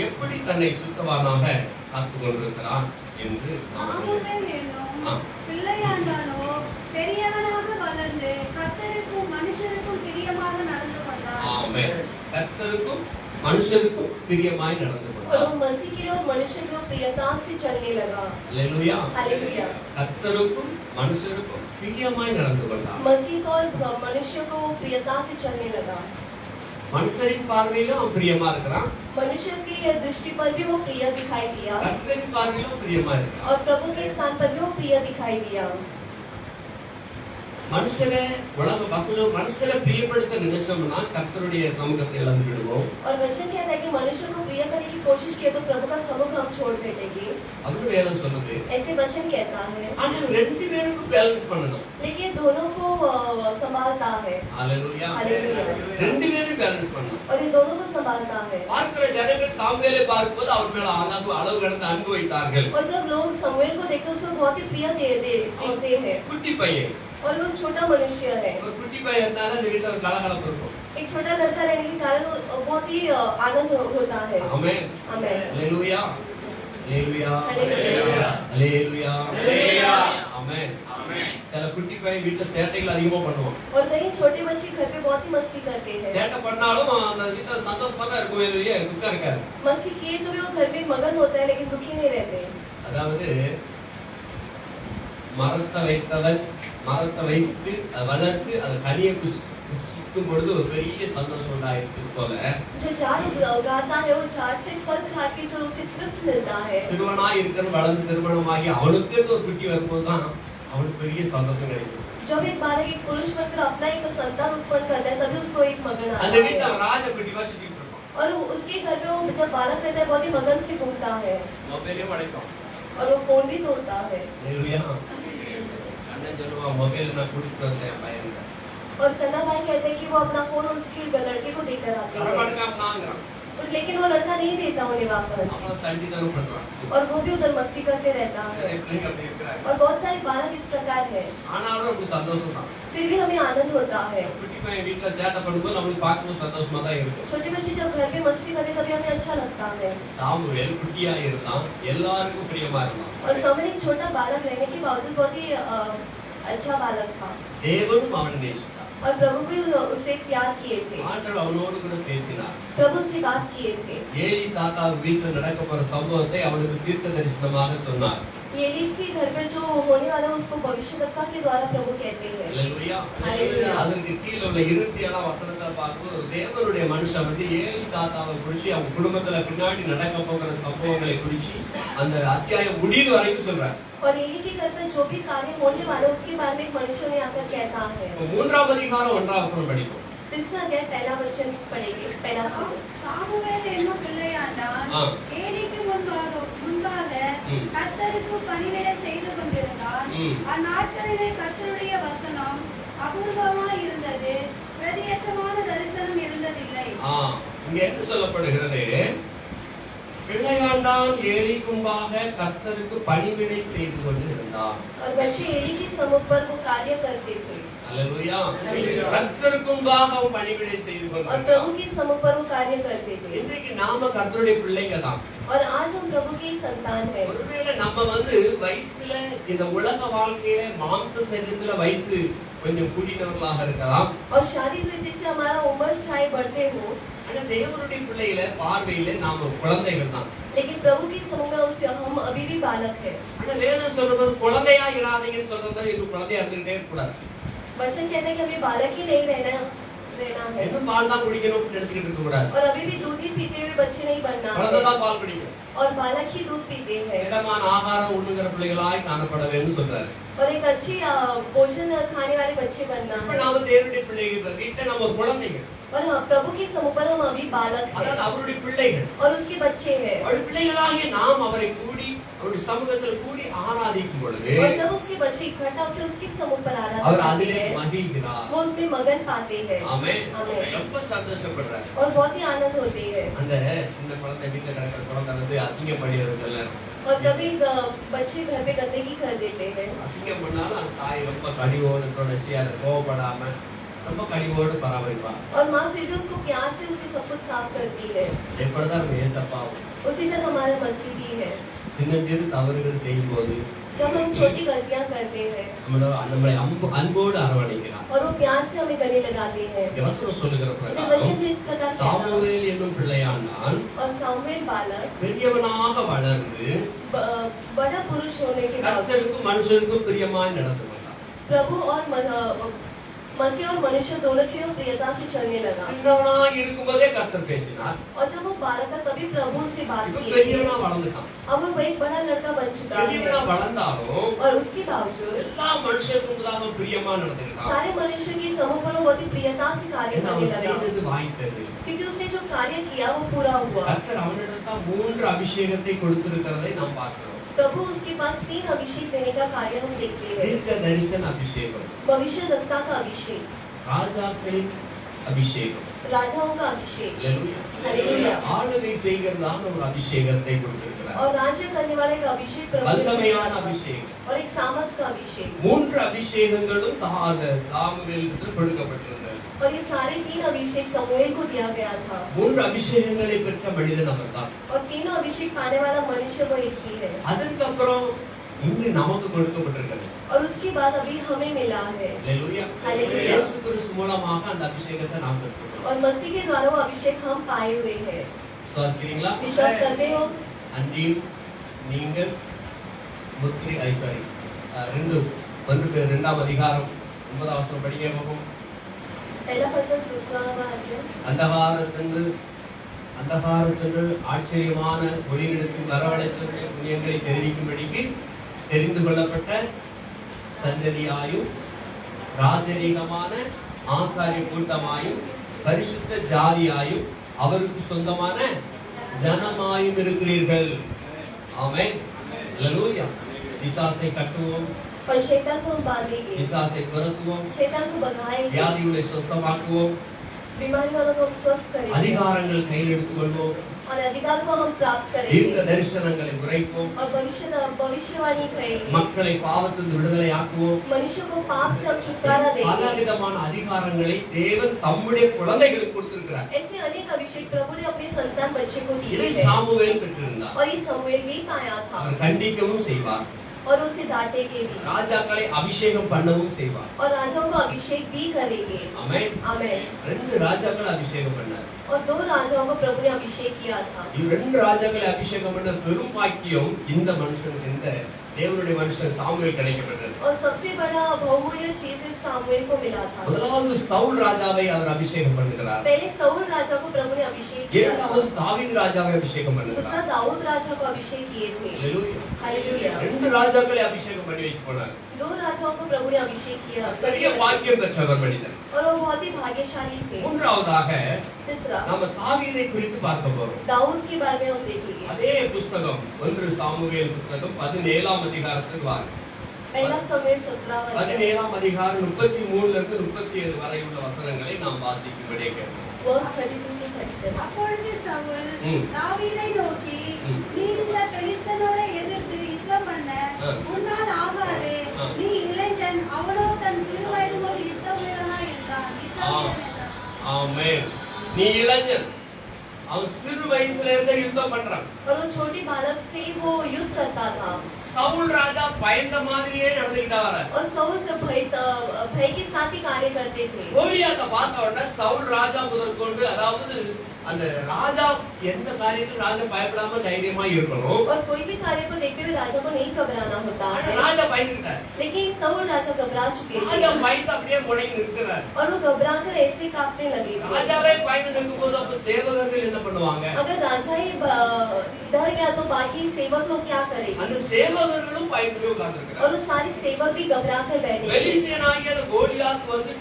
எப்படி தன்னை சுத்தவானாக காத்துக் கொண்டிருக்கிறான் என்று சாமுவேல் என்னும் பிள்ளையாண்டானோ பெரியவனாக வளர்ந்து கர்த்தருக்கும் மனுஷருக்கும் பிரியமாக நடந்து கொண்டான். ஆமென். கர்த்தருக்கும் மனுஷருக்கும் பிரியமாய் நடந்து और கொண்டான். वो मसीह के और मनुष्य को प्रियता से चलने लगा. அல்லேலூயா. हालेलुया. கர்த்தருக்கும் மனுஷருக்கும் பிரியமாய் நடந்து கொண்டான். मसीह को और मनुष्य को वो प्रियता से चलने लगा. மனுஷரின் பார்வையிலும் அவன் பிரியமா இருக்கிறான். मनुष्य की दृष्टि पर भी वो प्रिय दिखाई दिया. கர்த்தரின் பார்வையிலும் பிரியமா இருக்கிறான். और प्रभु के स्थान पर भी वो प्रिय दिखाई दिया. மனுஷரை உலக பசங்க மனுஷரை பிரியப்படுத்த நினைச்சோம்னா கர்த்தருடைய சமூகத்தை இழந்து விடுவோம். और वचन कहता है कि मनुष्य को प्रिय करने की कोशिश किए तो प्रभु का समुख हम छोड़ बैठेंगे. அது வேதம் சொல்லுது. ऐसे वचन कहता है. ஆனா ரெண்டு பேருக்கும் பேலன்ஸ் பண்ணணும். लेकिन दोनों को संभालता है. ஹalleluya. हालेलुया. ரெண்டு பேரும் பேலன்ஸ் பண்ணணும். और ये दोनों को संभालता है. பார்க்கிற ஜனங்கள் சாமுவேலை பார்க்கும்போது அவர் மேல அளவு கடந்த அன்பு வைத்தார்கள். और जब लोग समूएल को देखते उसको बहुत ही प्रिय देखते हैं. குட்டி பையன். और वो छोटा मनुष्य है. ஒரு குட்டி பையன் இருந்தாலும் அந்த வீட்டுல ஒரு கலகலப்பு இருக்கும். एक छोटा लड़का रहने के कारण बहुत ही आनंद होता है। ஆமென். आमेन। அல்லேலூயா. அல்லேலூயா. அல்லேலூயா. அல்லேலூயா. அல்லேலூயா. ஆமென். ஆமென். சில குட்டி பையன் வீட்டுல சேட்டைகள் அதிகமா பண்ணுவான். और कई छोटे बच्चे घर पे बहुत ही मस्ती करते हैं। சேட்டை பண்ணாலும் அந்த வீட்டுல சந்தோஷமா தான் இருக்கும், இல்லையே துக்கம் இருக்காது. मस्ती किए तो भी वो घर में मगन होता है लेकिन दुखी नहीं रहते। அதாவது மரத்தை வைத்தவன் மரத்தை வைத்து அதை வளர்த்து அது கனியை புசிக்கும் பொழுது ஒரு பெரிய சந்தோஷம் உண்டாயிருக்கு போல जो झाड़ उगाता है वो झाड़ से फल खा के जो उसे तृप्त मिलता है। சிறுவனாய் இருக்கிற வளர்ந்து திருமணமாகி அவனுக்கு ஒரு குட்டி வரும்போது தான் அவனுக்கு பெரிய சந்தோஷம் கிடைக்கும். जब एक बालक एक पुरुष बनकर अपना एक संतान उत्पन्न करता है तभी उसको एक मगन आता அந்த வீட்டுல है। அவன் ராஜ குட்டிவா சுத்திட்டு இருப்பான். और उसके घर पे वो जब बालक रहता है बहुत ही मगन से घूमता है மொபைலே படைக்கும். और वो फोन भी तोड़ता है। அல்லேலூயா. அண்ணன் சொல்லுவான், மொபைல் நான் கொடுத்துட்டு வந்தேன் பையனுக்கு. और कन्ना भाई कहते हैं कि वो अपना फोन उसके लड़के को देकर आते हैं வரமாட்டேங்கிறான். लेकिन वो लड़का नहीं देता उन्हें वापस அவன் சண்டித்தனம் பண்றான். और वो भी उधर मस्ती करते रहता है। நிறைய பிள்ளைங்க அப்படி இருக்கிறாங்க. और बहुत सारे बालक इस प्रकार है, ஆனாலும் நமக்கு சந்தோஷம் தான். फिर भी हमें आनंद होता है। குட்டி பையன் வீட்டுல சேட்டை பண்ணும்போது நம்மளுக்கு பார்க்கும்போது சந்தோஷமா தான் இருக்கும். छोटे बच्चे जब घर पे मस्ती करते तभी हमें अच्छा लगता है। சாமுவேல் குட்டியா இருந்தான், எல்லாருக்கும் பிரியமா இருந்தான். और समय एक छोटा बालक रहने के बावजूद बहुत ही अच्छा बालक था தேவனும் அவனை நேசித்தார். और प्रभु भी उससे प्यार किए थे। ஆண்டவர் அவனோடு கூட பேசினார். प्रभु से बात किए थे। ஏலி தாத்தா வீட்டுல நடக்க போற சம்பவத்தை அவனுக்கு தீர்க்க தரிசனமாக சொன்னார். एली के घर पे जो होने वाला है उसको भविष्यवक्ता के द्वारा प्रभु कहते हैं। அல்லேலூயா. அல்லேலூயா. அதற்கு கீழ உள்ள இறுதியான வசனத்தை பார்க்கும்போது தேவனுடைய மனுஷன் வந்து ஏலி தாத்தாவை குறிச்சு அவங்க குடும்பத்துல பின்னாடி நடக்க போகிற சம்பவங்களை குறிச்சு அந்த அத்தியாயம் முடிவு வரைக்கும் சொல்றார். और एली के घर में जो भी कार्य होने वाला है उसके बारे में एक मनुष्य ने आकर कहता है। இப்ப 3ஆம் அதிகாரம் 1ஆம் வசனம் படிப்போம். तीसरा अध्याय पहला वचन पढ़ेंगे, पहला सुनो। சாமுவேல் என்னும் பிள்ளையாண்டான் ஆ. ஏலிக்கு முன்பாக ம். கர்த்தருக்கு பணிவிடை செய்து கொண்டிருந்தான். ம். அந்நாட்களிலே கர்த்தருடைய வசனம் அபூர்வமாய் இருந்தது, பிரதியட்சமான தரிசனம் இருந்ததில்லை. இங்க என்ன சொல்லப்படுகிறது? பிள்ளையாண்டான் ஏலிக்கு முன்பாக கர்த்தருக்கு பணிவிடை செய்து கொண்டு இருந்தான். और बच्चे एली के समुख पर वो कार्य करते थे அல்லேலூயா. அல்லேலூயா. கர்த்தருக்கு முன்பாக அவன் பணிவிடை செய்து और கொண்டு प्रभु के समुख पर वो कार्य करते थे। இன்றைக்கு நாம கர்த்தருடைய பிள்ளைங்க தான். और आज हम प्रभु की संतान है। ஒருவேளை நம்ம வந்து வயசுல இந்த உலக வாழ்க்கையில மாம்ச சரீரத்துல வயசு கொஞ்சம் கூடினவர்களாக இருக்கலாம். और शारीरिक रीति से हमारा उम्र चाहे बढ़ते हो ஆனா தேவனுடைய பிள்ளையில பார்வையில நாம குழந்தைகள் தான். लेकिन प्रभु की समूह में हम अभी भी बालक है। ஆனா வேதம் சொல்றது குழந்தையா இராதீங்கன்னு சொல்றது இது குழந்தையா இருந்துட்டே இருக்கக்கூடாது. वचन कहते हैं कि हमें बालक ही नहीं रहना है இன்னும் பால் தான் குடிக்கணும்னு நினைச்சுக்கிட்டு இருக்க கூடாது. और अभी भी दूध ही पीते हुए बच्चे नहीं बनना குழந்தை है தான் பால் குடிக்கும். और बालक ही दूध पीते हैं। இடமான ஆகாரம் உண்ணுகிற பிள்ளைகளாய் காணப்பட வேண்டும் சொல்றாரு. और एक अच्छी भोजन खाने वाले बच्चे बनना இப்ப है। நாம தேவனுடைய பிள்ளைகள் வீட்டுல நம்ம ஒரு குழந்தைங்க, और हाँ, प्रभु के समूह पर हम अभी बालक அதாவது हैं அவருடைய பிள்ளைகள். और उसके बच्चे हैं। அவருடைய பிள்ளைகளாகிய நாம் அவரை கூடி அவருடைய சமூகத்தில் கூடி ஆராதிக்கும் பொழுது और जब उसके बच्चे इकट्ठा होकर उसके समूह पर அவர் आराधना करते அதிலே हैं மகிழ்கிறார். वो उसमें मगन पाते हैं ஆமென். ஆமென். ரொம்ப சந்தோஷப்படுறார். और बहुत ही आनंद होते हैं। அந்த சின்ன குழந்தை வீட்டுல கிடக்கிற குழந்தை வந்து அசிங்கம் பண்ணிடுறது சொல்ல और कभी बच्चे घर पे गंदगी कर देते हैं அசிங்கம் பண்ணாலும் அந்த தாய் ரொம்ப கனிவோடு தொடர்ச்சி அதை கோவப்படாம ரொம்ப கனிவோடு பராமரிப்பா. और माँ फिर भी उसको प्यार से उसे सब कुछ साफ करती है। எப்படிதான் ஏசப்பாவும் उसी तरह हमारा मसीह भी है। சின்னஞ்சிறு தவறுகள் செய்யும் போது जब हम छोटी गलतियां करते हैं நம்மளை அன்போடு அரவணைக்கிறார். और वो प्यार से हमें गले लगाते हैं। இந்த வசனம் சொல்லுகிற ये பிரகாரம் वचन जिस प्रकार कहता है, சாமுவேல் என்னும் பிள்ளையாண்டான் और सामुएल बालक பெரியவனாக வளர்ந்து बड़ा पुरुष होने के बाद கர்த்தருக்கும் மனுஷருக்கும் பிரியமாய் நடந்து வந்தான். प्रभु और मसीह और मनुष्य दोनों की ओर प्रियता से चलने लगा। சின்னவனாய் இருக்கும்போதே கர்த்தர் பேசினார். और जब वो बालक था तभी प्रभु से बात இப்ப की थी। பெரியவனா வளர்ந்துட்டான். अब वो एक बड़ा लड़का बन चुका பெரியவனா है வளர்ந்தாலும் और उसके बावजूद எல்லா மனுஷருக்கும் முன்பாக பிரியமா நடந்துக்கிட்டான். सारे मनुष्य के समूह पर वो बहुत ही प्रियता से कार्य ஏன்னா करने அவன் लगा செய்தது வாய்த்தது. क्योंकि उसने जो कार्य किया वो पूरा हुआ। கர்த்தர் அவனிடத்தில் 3 அபிஷேகத்தை கொடுத்திருக்கிறதை நாம் பார்க்கிறோம். प्रभु उसके पास 3 अभिषेक देने का कार्य हम देखते हैं। தீர்க்க தரிசன அபிஷேகம், भविष्यवक्ता का अभिषेक, ராஜாக்களின் அபிஷேகம், राजाओं का अभिषेक, அல்லேலூயா. அல்லேலூயா. ஆளுகை செய்கிறதான ஒரு அபிஷேகத்தை கொடுத்திருக்கிறார். और राज्य करने वाले का अभिषेक प्रभु ने வல்லமையான दिया था। அபிஷேகம். और एक सामर्थ का अभिषेक। 3 அபிஷேகங்களும் சாமுவேலுக்கு கொடுக்கப்பட்டிருந்தது. और ये सारे 3 अभिषेक समूएल को दिया गया था। மூன்று அபிஷேகங்களை பெற்ற மனிதன் அவர்தான். और तीनों अभिषेक पाने वाला मनुष्य वो एक ही है। அதற்கு அப்புறம் இன்று நமக்கு கொடுக்கப்பட்டிருக்கிறது. और उसके बाद अभी हमें मिला है। ஹalleluya. हालेलुया। இயேசு கிறிஸ்து மூலமாக அந்த அபிஷேகத்தை நாம் பெற்றுக்கொண்டோம். और मसीह के द्वारा वो अभिषेक हम पाए हुए हैं। விசுவாசிக்கிறீங்களா? विश्वास करते हो? அன்றியும் நீங்கள் முத்திரை ஐஸ்வரி 2 அதிகாரம் 9 வசனம் படிக்க போகும். पहला पत्रस दूसरा वाक्य। அந்தகாரத்திற்கு ஆச்சரியமான ஒளியிடத்தில் வரவழைத்தவருடைய புண்ணியங்களை தெரிவிக்கும்படிக்கு தெரிந்து கொள்ளப்பட்ட சந்ததியாயும் ராஜரீகமான ஆசாரிய கூட்டமாயும் பரிசுத்த ஜாதியாயும் அவருக்கு சொந்தமான ஜனமாயும் இருக்கிறீர்கள். ஆமென். ஹalleluya. பிசாசை கட்டுவோம், और शैतान को हम बांधेंगे, பிசாசை துரத்துவோம், शैतान को भगाएंगे, வியாதிகளை சுத்தமாக்குவோம், बीमारी वालों को हम स्वस्थ करेंगे அதிகாரங்கள் கையில் எடுத்துக்கொள்வோம், और अधिकार को हम प्राप्त தீர்க்க करेंगे தரிசனங்களை உரைப்போம், और भविष्यवाणी करेंगे, மக்களை பாவத்திலிருந்து விடுதலை ஆக்குவோம். मनुष्य को पाप से हम छुटकारा देंगे। பலவிதமான அதிகாரங்களை தேவன் தம்முடைய குழந்தைகளுக்கு கொடுத்திருக்கிறார். ऐसे अनेक अभिषेक प्रभु ने अपने संतान बच्चे को दिए இதை हैं சாமுவேல் பெற்றிருந்தார். और ये समूएल भी पाया था அவர் கண்டிக்கவும் செய்வார், और उसे डांटेंगे भी ராஜாக்களை அபிஷேகம் பண்ணவும் செய்வார். और राजाओं को अभिषेक भी करेंगे। ஆமென். आमेन। 2 ராஜாக்களை அபிஷேகம் பண்ணார். और 2 राजाओं को प्रभु ने अभिषेक किया था। இந்த 2 ராஜாக்களை அபிஷேகம் பண்ண பெரும் பாக்கியம் இந்த மனுஷனுக்கு, இந்த தேவனுடைய மனுஷன் சாமுவேல் கிடைக்கப்பட்டது. और सबसे बड़ा बहुमूल्य चीज इस सामुएल को मिला था। முதலாவது சவுல் ராஜாவை அவர் அபிஷேகம் பண்ணுகிறார். पहले सऊल राजा को प्रभु ने अभिषेक किया था। இரண்டாவது தாவீது ராஜாவை அபிஷேகம் दूसरा பண்ணுகிறார். दाऊद राजा को अभिषेक किए थे। ஹalleluya. हालेलुया। 2 ராஜாக்களை அபிஷேகம் பண்ணி வைத்து போனார். 2 राजाओं को प्रभु ने अभिषेक किया பெரிய பாக்கியம் பெற்றவர் மனிதன். और वो बहुत ही भाग्यशाली थे। மூன்றாவதாக तीसरा நாம தாவீதை குறித்து பார்க்க போறோம். दाऊद के बारे में हम देखेंगे। அதே புத்தகம் 1 சாமுவேல் புத்தகம் 17ஆம் அதிகாரத்துக்கு வாங்க. पहला समूएल 17 17ஆம் அதிகாரம் 33 ல இருந்து 37 வரை உள்ள வசனங்களை நாம் வாசிக்கும்படியே கேட்கிறோம். Verse 32 to 37। அப்பொழுது சவுல் ம். தாவீதை நோக்கி, ம். நீ இந்த பெலிஸ்தனோட எதிர்த்து யுத்தம் பண்ண உன்னால் ஆகாது. நீ இளைஞன், அவனோ தன் சிறு வயது முதல் யுத்த வீரனாய் இருந்தான். ஆமென். நீ இளைஞன், அவன் சிறு வயசுல இருந்தே யுத்தம் பண்றான். और वो छोटी बालक से वो युद्ध करता था சவுல் ராஜா பயந்த மாதிரியே நடந்துக்கிட்டா வர. और सऊल से भय के साथ ही कार्य करते थे। கோலியாத்தை பார்த்த உடனே சவுல் ராஜா முதற்கொண்டு, அதாவது அந்த ராஜா எந்த காரியத்துக்கு ராஜா பயப்படாம தைரியமா இருக்கணும். और कोई भी कार्य को देखते हुए राजा को नहीं घबराना होता ஆனா है। ராஜா பயந்துட்டார். लेकिन सऊल राजा घबरा चुके ராஜா थे பயந்து அப்படியே முடங்கி நிற்கிறார். और वो घबरा कर ऐसे कांपने लगे थे। ராஜாவே பயந்து நிற்கும்போது அப்ப சேவகர்கள் என்ன பண்ணுவாங்க? अगर राजा ही डर गया तो बाकी सेवक लोग क्या करेंगे? அந்த சேவகர்களும் பயந்து உட்கார்ந்திருக்கிறார். और वो सारे सेवक भी घबरा कर बैठे थे। பெலிஸ்தியனாகிய அந்த கோலியாத் வந்து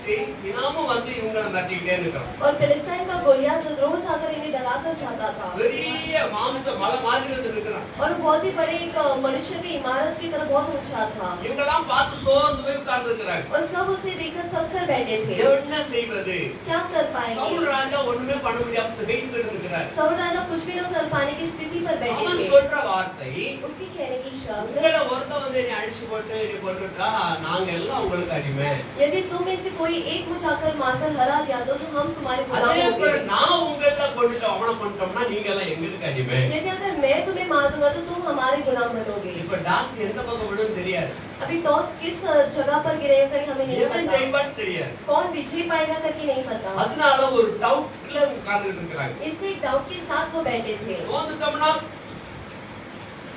தினமும் வந்து இவங்களை மிரட்டிக்கிட்டே இருக்கான். और फिलिस्तीन का गोलियत रोज आकर इन्हें डराकर जाता था பெரிய மாம்ச மலை மாதிரி வந்து இருக்கிறான். और बहुत ही बड़े एक मनुष्य की इमारत की तरह बहुत ऊंचा था இவங்கெல்லாம் பார்த்து சோர்ந்து போய் உட்கார்ந்திருக்கிறாங்க. और सब उसे देखकर थक कर बैठे थे। என்ன செய்வது? क्या कर சவுல் पाएंगे? ராஜா ஒண்ணுமே பண்ண முடியாம திகைத்து இருக்கிறார். सऊल राजा कुछ भी न कर पाने की स्थिति पर बैठे அவன் थे। சொல்ற வார்த்தை, उसकी कहने की शब्द, உங்களை ஒருத்தன் வந்து என்னை அடிச்சு போட்டு என்னை கொன்னுட்டா நாங்க எல்லாம் உங்களுக்கு அடிமை. यदि तुम में से कोई एक मुझे आकर मारकर हरा दिया तो हम तुम्हारे गुलाम அதே போல होंगे। நான் உங்களை கொண்டுட்டோம், அவனை கொண்டுட்டோம்னா நீங்க எல்லாம் எங்களுக்கு அடிமை. यदि अगर मैं तुम्हें मार दूंगा तो तुम हमारे गुलाम बनोगे। இப்ப டாஸ்க் எந்த பக்கம் விடுன்னு தெரியாது, अभी टॉस किस जगह पर गिरेगा कहीं हमें नहीं எவன் पता। ஜெயிப்பான்னு தெரியாது. कौन विजय पाएगा करके नहीं पता। அதனால ஒரு டவுட்ல உட்கார்ந்துட்டு இருக்கிறாங்க. इससे एक डाउट के साथ वो बैठे थे। தோத்துட்டோம்னா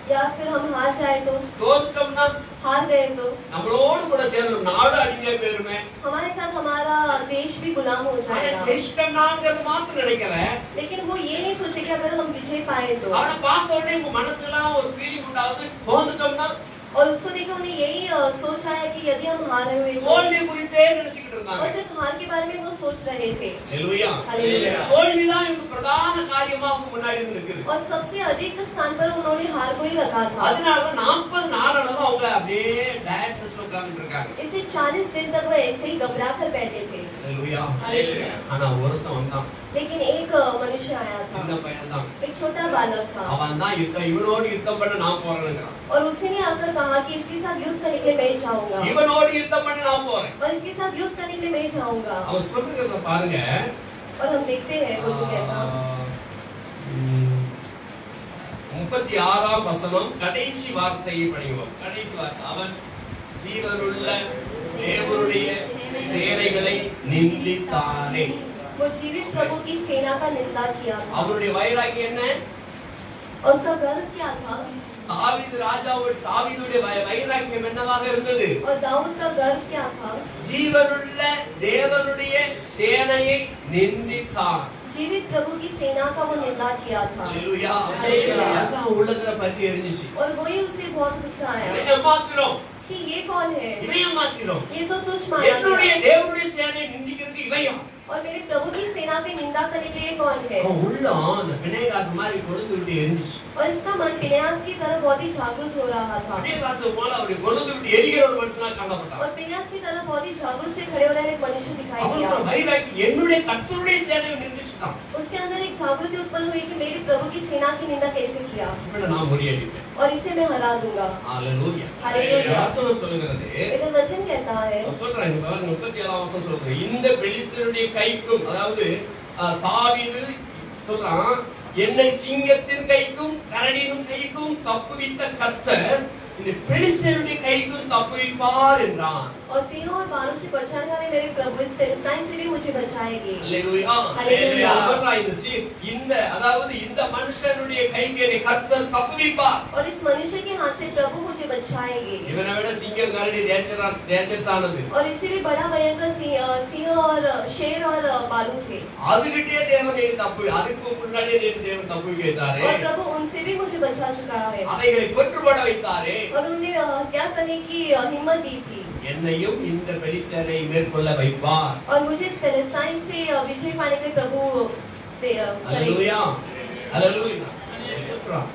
या फिर हम हार जाए तो, தோத்துட்டோம்னா हार गए तो நம்மளோடு கூட சேர்ந்து நாடு அடிமையா போயிருமே. हमारे साथ हमारा देश भी गुलाम हो ஆனா जाएगा। ஜெயிச்சிட்டோம்னாங்கிறது மாத்திரம் நினைக்கல. लेकिन वो ये नहीं सोचे कि अगर हम विजय पाए तो, அவனை பார்த்த உடனே உங்க மனசுலாம் ஒரு ஃபீலிங் உண்டாவது, தோத்துட்டோம்னா और उसको देखकर उन्हें यही सोच आया कि यदि हम हारे हुए तो, தோல்வி குறித்தே நினைச்சுக்கிட்டு இருந்தாங்க. और सिर्फ हार के बारे में वो सोच रहे थे। ஹalleluya. हालेलुया। தோல்விதான் இவங்க பிரதான காரியமா அவங்க முன்னாடி இருக்குது. और सबसे अधिक स्थान पर उन्होंने हार को ही रखा था। அதனால 40 நாள் அளவு அவங்க அப்படியே டயட்ல உட்கார்ந்துட்டு இருக்காங்க. इसे 40 दिन तक वो ऐसे ही घबरा कर बैठे थे। ஹalleluya. हालेलुया। ஆனா ஒருத்தன் வந்தான். लेकिन एक मनुष्य आया था, சின்ன பையன் தான். एक छोटा बालक था, அவன் தான் இவனோடு யுத்தம் பண்ண நான் போறேன்ங்கறான். और उसने आकर कहा कि इसके साथ युद्ध करने के लिए मैं जाऊंगा, இவனோடு யுத்தம் பண்ண நான் போறேன். और इसके साथ युद्ध करने के लिए मैं जाऊंगा। அவன் சொல்றத பாருங்க. और हम देखते हैं वो जो कहता 36ஆம் வசனம் கடைசி வார்த்தையை படிங்க. கடைசி வார்த்தை, அவன் ஜீவனுள்ள தேவனுடைய சேனைகளை நிந்தித்தானே. वो जीवित प्रभु की सेना का निंदा किया था। அவருடைய வைராக்கியம் என்ன? और उसका गर्व क्या था? தாவீது தாவீதுடைய வைராக்கியம் என்னவாக இருந்தது? और दाऊद का गर्व क्या था? ஜீவனுள்ள தேவனுடைய சேனையை நிந்தித்தான். जीवित प्रभु की सेना का वो निंदा किया था। हालेलुया। हालेलुया। அதான் உள்ளத்துல பற்றி எரிஞ்சிச்சு. और वही उसे बहुत गुस्सा आया இவன் மாத்திரம், कि ये कौन है? இவன் மாத்திரம், ये तो तुझ माना என்னுடைய गया। தேவனுடைய சேனையை நிந்திக்கிறதுக்கு இவன். और मेरे प्रभु की सेना की निंदा करने के लिए कौन है? அவன் உள்ளம் அந்த பிணைகாசு மாதிரி கொழுந்து விட்டு எரிஞ்சிச்சு. और इसका मन पिनेहास की तरह बहुत ही जागरूक हो रहा था। பிணைகாசு போல அவரை கொழுந்து விட்டு எரிகிற ஒரு மனுஷனா காணப்பட்டான். और पिनेहास की तरह बहुत ही जागरूक से खड़े हो रहे एक मनुष्य दिखाई दिया। அவனுடைய வைராக்கியம் என்னுடைய கர்த்தருடைய சேனையை நிந்திச்சுட்டான். उसके अंदर एक जागृति उत्पन्न हुई कि मेरे प्रभु की सेना की निंदा कैसे किया, இவனை நான் முறியடிப்பேன். और इसे मैं हरा दूंगा। ஹalleluya. हालेलुया। வசனம் சொல்லுகிறது, इधर वचन कहता है, அவன் சொல்றான், இங்க பாருங்க 37ஆம் வசனம் சொல்றது, இந்த பெலிஸ்தருடைய கைக்கும், அதாவது தாவீது சொல்றான், என்னை சிங்கத்தின் கைக்கும் கரடியின் கைக்கும் தப்புவித்த கர்த்தர் இந்த பெலிஸ்தருடைய கைக்கும் தப்புவிப்பார் என்றான். और सिंहों और बालों से बचाने वाले मेरे प्रभु इस फिलिस्तीन से भी मुझे बचाएंगे। ஹalleluya. ஹalleluya. சொல்றான், இந்த அதாவது இந்த மனுஷனுடைய கைக்கு என்னை கர்த்தர் தப்புவிப்பார். और इस मनुष्य के हाथ से प्रभु मुझे बचाएंगे। இவனை விட சிங்கம் கரடி டேஞ்சரஸ் ஆனது. और इससे भी बड़ा भयंकर सिंह और शेर और बालू थे। அதுகிட்டே தேவன் என்னை அதுக்கு முன்னாடியே தேவன் தப்புவிக்க வைத்தாரே. और प्रभु उनसे भी मुझे बचा चुका है। அவைகளை கொற்றுப்பட வைத்தாரே. और उन्हें हत्या करने की हिम्मत दी थी। என்னையும் இந்த பெலிஸ்தரை மேற்கொள்ள வைப்பார். और मुझे इस फिलिस्तीन से विजय पाने के प्रभु ஹalleluya. ஹalleluya. சொல்றான்,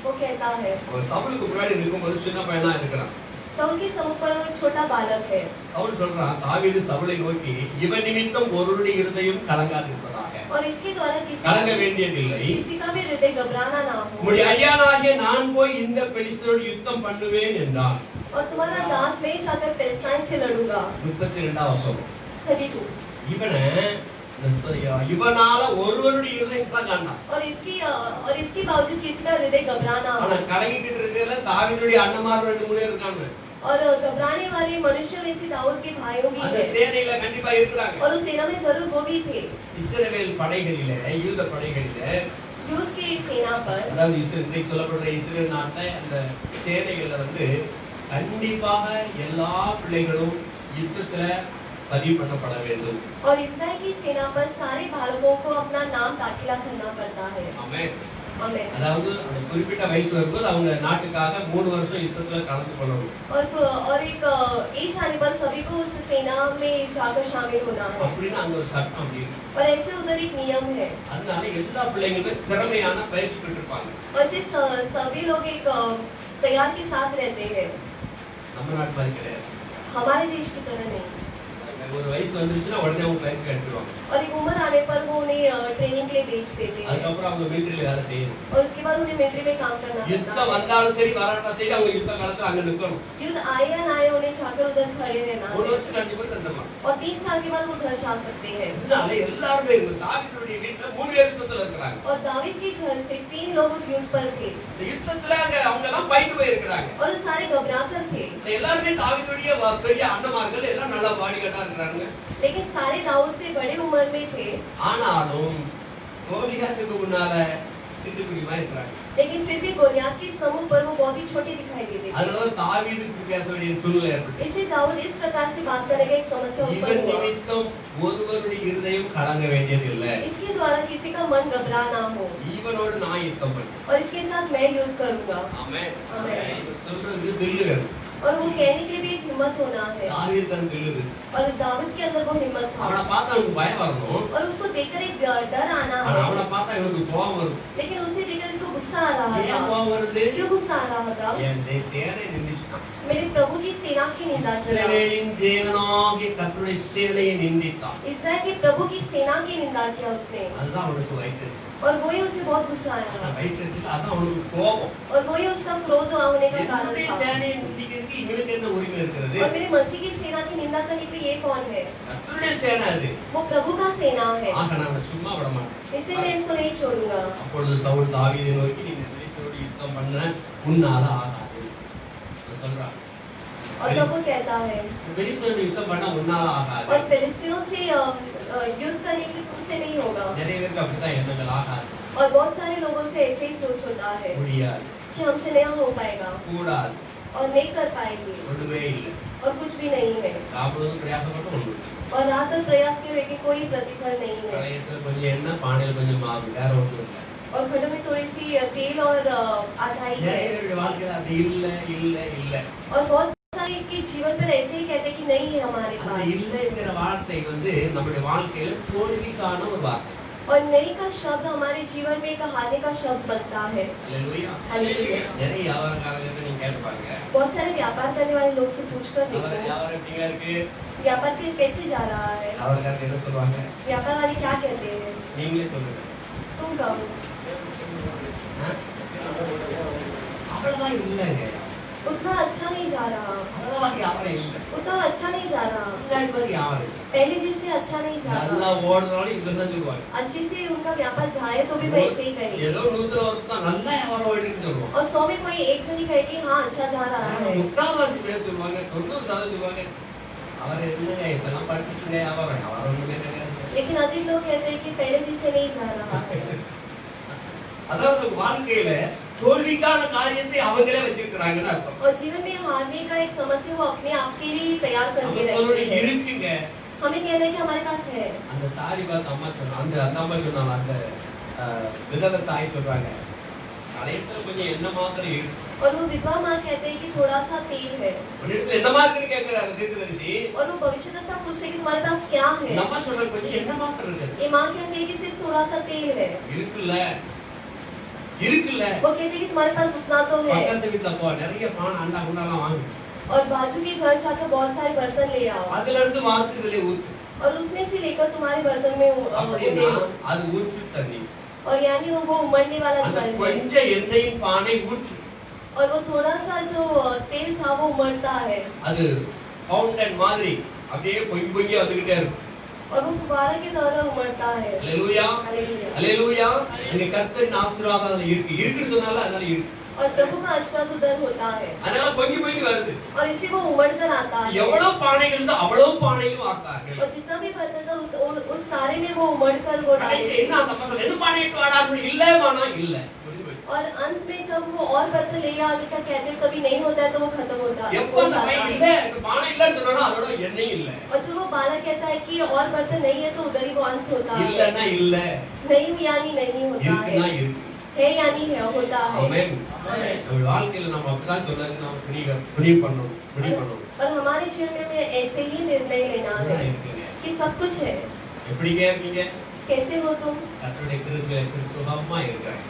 वो कहता है, அவன் சவுலுக்கு முன்னாடி இருக்கும்போது சின்ன பையனா இருக்கிறான். साउल के समुख पर एक छोटा बालक है। சவுல் சொல்றான், தாவீது சவுலை நோக்கி, இவன் நிமித்தம் ஒருவருடைய இருதயம் கலங்காதிருப்பதாக. और इसके द्वारा கலங்க வேண்டியதில்லை. किसी का भी हृदय घबराना ना हो। உம்முடைய ஐயானாகிய நான் போய் இந்த பெலிஸ்தரோடு யுத்தம் பண்ணுவேன் என்றான். और तुम्हारा दास मैं जाकर फिलिस्तीन से लड़ूंगा। 32ஆம் வசனம். 32। இவனால ஒருவருடைய இருதயம் கலங்காண்டான். और इसके बावजूद किसी का हृदय घबराना हो। ஆனா கலங்கிட்டு இருக்கல தாவீதுடைய அண்ணன்மார் 2-3 இருக்காங்க. और घबराने वाले मनुष्य में से दाऊद के भाइयों भी அந்த हैं। சேனையில கண்டிப்பா இருக்காங்க. और उस सेना में जरूर वो भी थे। இஸ்ரவேல் படைகளில யூத படைகளில यूद की सेना पर, அதாவது இஸ்ரேல் சொல்லப்படுற இஸ்ரேல் நாட்டை அந்த சேனைகள்ல கண்டிப்பாக எல்லா பிள்ளைகளும் யுத்தத்துல பதிவு பண்ணப்பட வேண்டும். और इस्राएल की सेना पर सारे बालकों को अपना नाम दाखिला करना पड़ता है। ஆமென். आमीन। அதாவது அந்த குறிப்பிட்ட வயசு வரும்போது அவங்க நாட்டுக்காக 3 வருஷம் யுத்தத்துல கலந்து கொள்ளணும். और एक एज आने पर सभी को उस सेना में जाकर शामिल होना है। அப்படின்னு அங்க ஒரு சட்டம் அப்படி இருக்கு. और ऐसे उधर एक नियम है। அதனால எல்லா பிள்ளைங்களுமே திறமையான பயிற்சி பெற்றிருப்பாங்க. और सभी लोग एक तैयार के साथ रहते हैं। நம்ம நாட்டு மாதிரி கிடையாது. हमारे देश की तरह नहीं। ஒரு வயசு வந்துருச்சுன்னா உடனே அவங்க பயிற்சி எடுத்துருவாங்க. और एक उम्र आने पर वो उन्हें ट्रेनिंग के लिए भेज देते हैं। அதுக்கப்புறம் அவங்க மிலிட்டரியில வேலை செய்யணும். और उसके बाद उन्हें मिलिट्री में काम करना पड़ता யுத்தம் है। வந்தாலும் சரி வராட்டா சரி அவங்க யுத்த காலத்துல அங்க நிக்கணும். युद्ध आए या ना आए उन्हें जाकर उधर खड़े रहना ஒரு है। வருஷம் 5 பேர் தந்தலாம். और 3 साल के बाद वो घर जा सकते हैं। இதனால எல்லாரும் தாவீதுடைய வீட்டுல 3 பேர் யுத்தத்துல இருக்காங்க. और दावीद के घर से 3 लोग उस युद्ध पर थे। இந்த யுத்தத்துல அவங்க எல்லாம் பயந்து போய் இருக்காங்க. और सारे घबराकर थे। எல்லாரும் தாவீதுடைய பெரிய அண்ணன்மார்கள் எல்லாம் நல்லா பாடிகட்டா இருக்காங்க. लेकिन सारे दाऊद से बड़े उम्र में थे। ஆனாலும் கோலியாத்துக்கு முன்னால சிட்டுக்குருவி மாதிரி இருக்காங்க. लेकिन फिर भी गोलियत के समूह पर वो बहुत ही छोटे दिखाई देते थे। அதனால தாவீதுக்கு பேச வேண்டிய சூழ்நிலை ஏற்பட்டது. इसे दाऊद इस प्रकार से बात करने का एक समस्या இவன் उत्पन्न हुआ। நிமித்தம் ஒருவருடைய இருதயம் கலங்க வேண்டியதில்லை. इसके द्वारा किसी का मन घबरा ना हो। இவனோடு நான் யுத்தம் பண்ணேன். और इसके साथ मैं युद्ध करूंगा। ஆமென். ஆமென். சொல்றது தில்லு வேணும். और वो कहने के लिए भी एक हिम्मत होना है। தாவீது தான் தில்லு இருந்துச்சு. और दाऊद के अंदर वो हिम्मत था। அவனை பார்த்தா அவனுக்கு பயம் வரணும். और उसको देखकर एक डर आना ஆனா है। அவனை பார்த்தா இவனுக்கு கோபம் வரும். लेकिन उसे देखकर इसको गुस्सा आ रहा ஏன் था। கோபம் வருது? क्यों गुस्सा आ रहा था? என் சேனை நின்னுச்சு. मेरे प्रभु की सेना की निंदा किया। இஸ்ரவேலின் தேவனாகிய கர்த்தருடைய சேனையை நிந்தித்தான். इस्राएल के प्रभु की सेना की निंदा किया उसने, அதுதான் அவனுக்கு வயிற்றெரிச்சல். और वही उसे बहुत गुस्सा ஆனா आया, வயிற்றெரிச்சல் அதான் அவனுக்கு கோபம். और वही उसका क्रोध होने का कारण என்னுடைய था। சேனையை நிந்திக்கிறதுக்கு இவனுக்கு என்ன உரிமை இருக்கிறது? और मेरे मसीह की सेना की निंदा करने के लिए ये कौन है? கர்த்தருடைய சேனை அது. वो प्रभु का सेना है, ஆக நான் சும்மா விட மாட்டேன். इसे मैं इसको नहीं छोड़ूंगा। அப்பொழுது சவுல் தாவீதை நோக்கி நீ இந்த பெலிஸ்தரோடு யுத்தம் பண்ண உன்னால ஆகாது சொல்றான். और तब वो कहता है, பெலிஸ்தரோடு யுத்தம் பண்ண உன்னால ஆகாது. और फिलिस्तीनियों से युद्ध करने के लिए तुमसे नहीं होगा। நிறைய பேருக்கு அப்படித்தான் எண்ணங்கள் ஆகாது. और बहुत सारे लोगों से ऐसे ही सोच होता है முடியாது, कि हमसे नहीं हो पाएगा கூடாது, और नहीं कर पाएंगे, ஒண்ணுமே இல்லை. और कुछ भी नहीं है, சாப்பிடுவது பிரயாசப்பட்டு ஒண்ணு இல்லை. और रात भर प्रयास के लेके कोई प्रतिफल नहीं है, களையத்துல கொஞ்சம் எண்ணெய், பானையில் கொஞ்சம் மாவு, வேற ஒன்றும் இல்லை. और घड़ों में थोड़ी सी तेल और आटा ही நிறைய है। பேருடைய வாழ்க்கையில அது இல்லை இல்லை இல்லை. और बहुत सारे के जीवन पर ऐसे ही कहते हैं कि नहीं है हमारे அந்த पास, இல்லைங்கிற வார்த்தை நம்முடைய வாழ்க்கையில தோல்விக்கான ஒரு வார்த்தை. और नहीं का शब्द हमारे जीवन में एक हारने का शब्द बनता है। அல்லேலூயா. हालेलुया। நிறைய வியாபாரக்காரங்க நீங்க கேட்பாங்க, बहुत सारे व्यापार करने वाले लोग से पूछकर அவர் देखो வியாபாரம் எப்படிங்க இருக்கு? व्यापार के कैसे जा रहा है, வியாபாரக்காரங்க என்ன சொல்லுவாங்க? व्यापार वाले क्या कहते हैं, நீங்களே சொல்லுங்க. तुम कहो। ஆ? அவ்வளவுதான் இல்லைங்க. उतना अच्छा नहीं जा रहा, அவ்வளவுதான் வியாபாரம் இல்லை. उतना अच्छा नहीं जा रहा, முன்னாடி மாதிரி வியாபாரம் இல்லை. पहले जिससे अच्छा नहीं जा நல்லா रहा। ஓடுனாலும் இப்படிதான் சொல்லுவாங்க. अच्छे से उनका व्यापार जाए तो भी वैसे ही करेंगे, ஏதோ 100 ஒருத்தன் நல்லா வியாபாரம் ஓடிட்டு சொல்லுவான். और 100 में कोई एक जन ही कहे कि हाँ अच्छा जा रहा ஆனா है, முக்காவாசி பேர் சொல்லுவாங்க, 90% சொல்லுவாங்க, அவர் என்னங்க இப்பெல்லாம் படிச்சுட்டு வியாபாரம் வியாபாரம் ஒண்ணுமே கிடையாது. लेकिन अधिक लोग कहते हैं कि पहले जिससे नहीं जा रहा है। அதாவது வாழ்க்கையில தோல்விக்கான காரியத்தை அவங்களே வச்சிருக்கிறாங்கன்னு அர்த்தம். और जीवन में हारने का एक समस्या वो अपने आप के लिए ही तैयार நம்ம करके சொல்லணும் रखते हैं। இருக்குங்க. हमें कहना है कि हमारे पास है, அந்த சாரி பார்த்து அம்மா சொன்னா, அந்த அம்மா சொன்னாங்க, அந்த விதவை தாய் சொல்றாங்க, கலையத்துல கொஞ்சம் என்ன மாதிரி இருக்கு. और वो विधवा माँ कहते हैं कि थोड़ा सा तेल है, ஒரு இடத்துல என்ன மாதிரி கேட்கிறாரு தீர்க்கதரிசி. और वो भविष्यद्वक्ता पूछते हैं कि तुम्हारे पास क्या है। நம்ம சொல்ற கொஞ்சம் என்ன மாதிரி இருக்கு. ये माँ कहते हैं कि सिर्फ थोड़ा सा तेल है, இருக்குல்ல இருக்குல்ல. वो कहते हैं कि तुम्हारे पास उतना तो है, பக்கத்து வீட்டுல போ, நிறைய பானை அண்டா குண்டாலாம் வாங்கு, और बाजू के घर जाकर बहुत सारे बर्तन ले आओ, அதுல இருந்து வார்த்தை இதுல ஊத்து. और उसमें से लेकर तुम्हारे बर्तन में அப்படின்னா ले लो। அது ஊற்று தண்ணி. और यानी वो उमड़ने वाला அந்த जल है, கொஞ்சம் எண்ணெயின் பானை ஊற்று. और वो थोड़ा सा जो तेल था वो उमड़ता है, அது ஃபவுண்டன் மாதிரி அப்படியே பொங்கி பொங்கி வந்துகிட்டே இருக்கும். और वो फुवारा की तरह उमड़ता है। அல்லேலூயா हालेलुया। அல்லேலூயா. அங்க கர்த்தரின் ஆசீர்வாதம் அதுல இருக்கு. இருக்கு சொன்னால அதனால இருக்கு. और प्रभु का आशीर्वाद उधर होता है, அதனால பொங்கி பொங்கி வருது. और इसी वो उमड़ कर आता है, எவ்வளவு பானைகள் இருந்தோ அவ்வளவு பானையும் ஆக்கார்கள். और जितना भी बर्तन था उस सारे में वो उमड़ कर वो கடைசி डाले। என்ன அந்த பசங்க என்ன பானை எடுத்து வாடான்னு இல்லமானா இல்ல. முடிஞ்சு போச்சு. और अंत में जब वो और बर्तन ले आने का कहते हैं कभी नहीं होता है तो वो खत्म होता எப்போ हो அந்த जाता பையன் है। இல்ல இந்த பானை இல்லன்னு சொன்னானோ அதோட எண்ணெய் இல்ல. और जब वो बालक कहता है कि और बर्तन नहीं है तो उधर ही वो अंत होता है, இல்லன்னா இல்ல, नहीं यानी नहीं होता இருக்குன்னா है, இருக்கு. है यानी है होता है। ஆமென். நம்ம வாழ்க்கையில நம்ம அப்படிதான் சொல்லாது, நம்ம புரிய பண்ணணும். और हमारे जीवन में ऐसे ही निर्णय लेना है இருக்குங்க. कि सब कुछ है। எப்படிங்க இருக்கீங்க? कैसे हो तुम? கர்த்தருடைய கிருபையில சுகமா இருக்கிறேன்.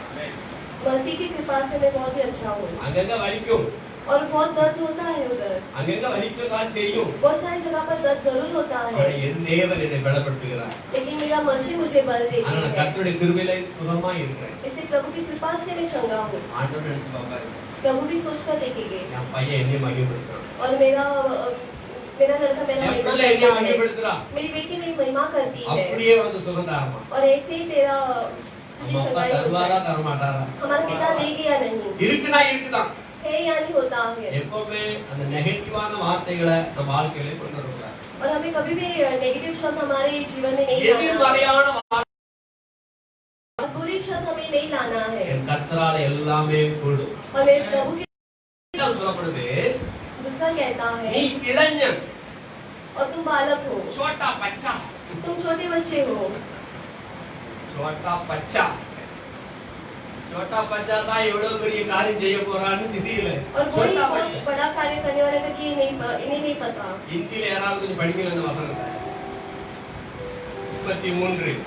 मसीह की कृपा से मैं बहुत ही अच्छा हूँ, அங்கங்க வலிக்கும், और बहुत दर्द होता है उधर, அங்கங்க வலிக்கதான் செய்யும். बहुत सारी जगह पर दर्द जरूर होता ஆனா है, என் தேவன் என்னை பலப்படுத்துகிறார். लेकिन मेरा मसीह मुझे बल देती ஆனா நான் है, கர்த்தருடைய கிருபையில சுகமா இருக்கிறேன். इसे प्रभु की कृपा से मैं चंगा हूँ। ஆண்டவர் நினைச்சு பாப்பாரு, प्रभु भी सोच कर देखेंगे, என் பையன் என்னை மகிமைப்படுத்துறான், और मेरा लड़का मेरा என் महिमा பிள்ளை என்னை करता है, மகிமைப்படுத்துறான். मेरी बेटी मेरी महिमा करती है, அப்படியே உனக்கு சுகம் தரமா. और ऐसे ही तेरा तुझे நம்ம அப்பா चंगाई हो தருவாரா जाए। தர மாட்டாரா? हमारा पिता देगी या नहीं, இருக்குனா இருக்குதான். है या नहीं होता है। எப்பவுமே அந்த நெகட்டிவான வார்த்தைகளை நம்ம வாழ்க்கையில கொண்டு வரக்கூடாது. और हमें कभी भी नेगेटिव शब्द हमारे जीवन में नहीं लाना है, எதிர்மறையான बुरी शब्द हमें नहीं लाना है। என் கர்த்தரால எல்லாமே கூடும். और मेरे प्रभु के சொல்லப்படுது, दूसरा कहता நீ है இளைஞன், और तुम बालक हो, சோட்டா பச்சா, तुम छोटे बच्चे हो, சோட்டா பச்சா. சோட்டா பச்சா தான் எவ்வளவு பெரிய காரியம் செய்ய போறான்னு தெரியல. और वही சோட்டா बहुत பச்சா. बड़ा कार्य करने वाले का कि इन्हें नहीं पता। இந்தியில யாராவது கொஞ்சம் படிக்கல அந்த வசனத்தை. 33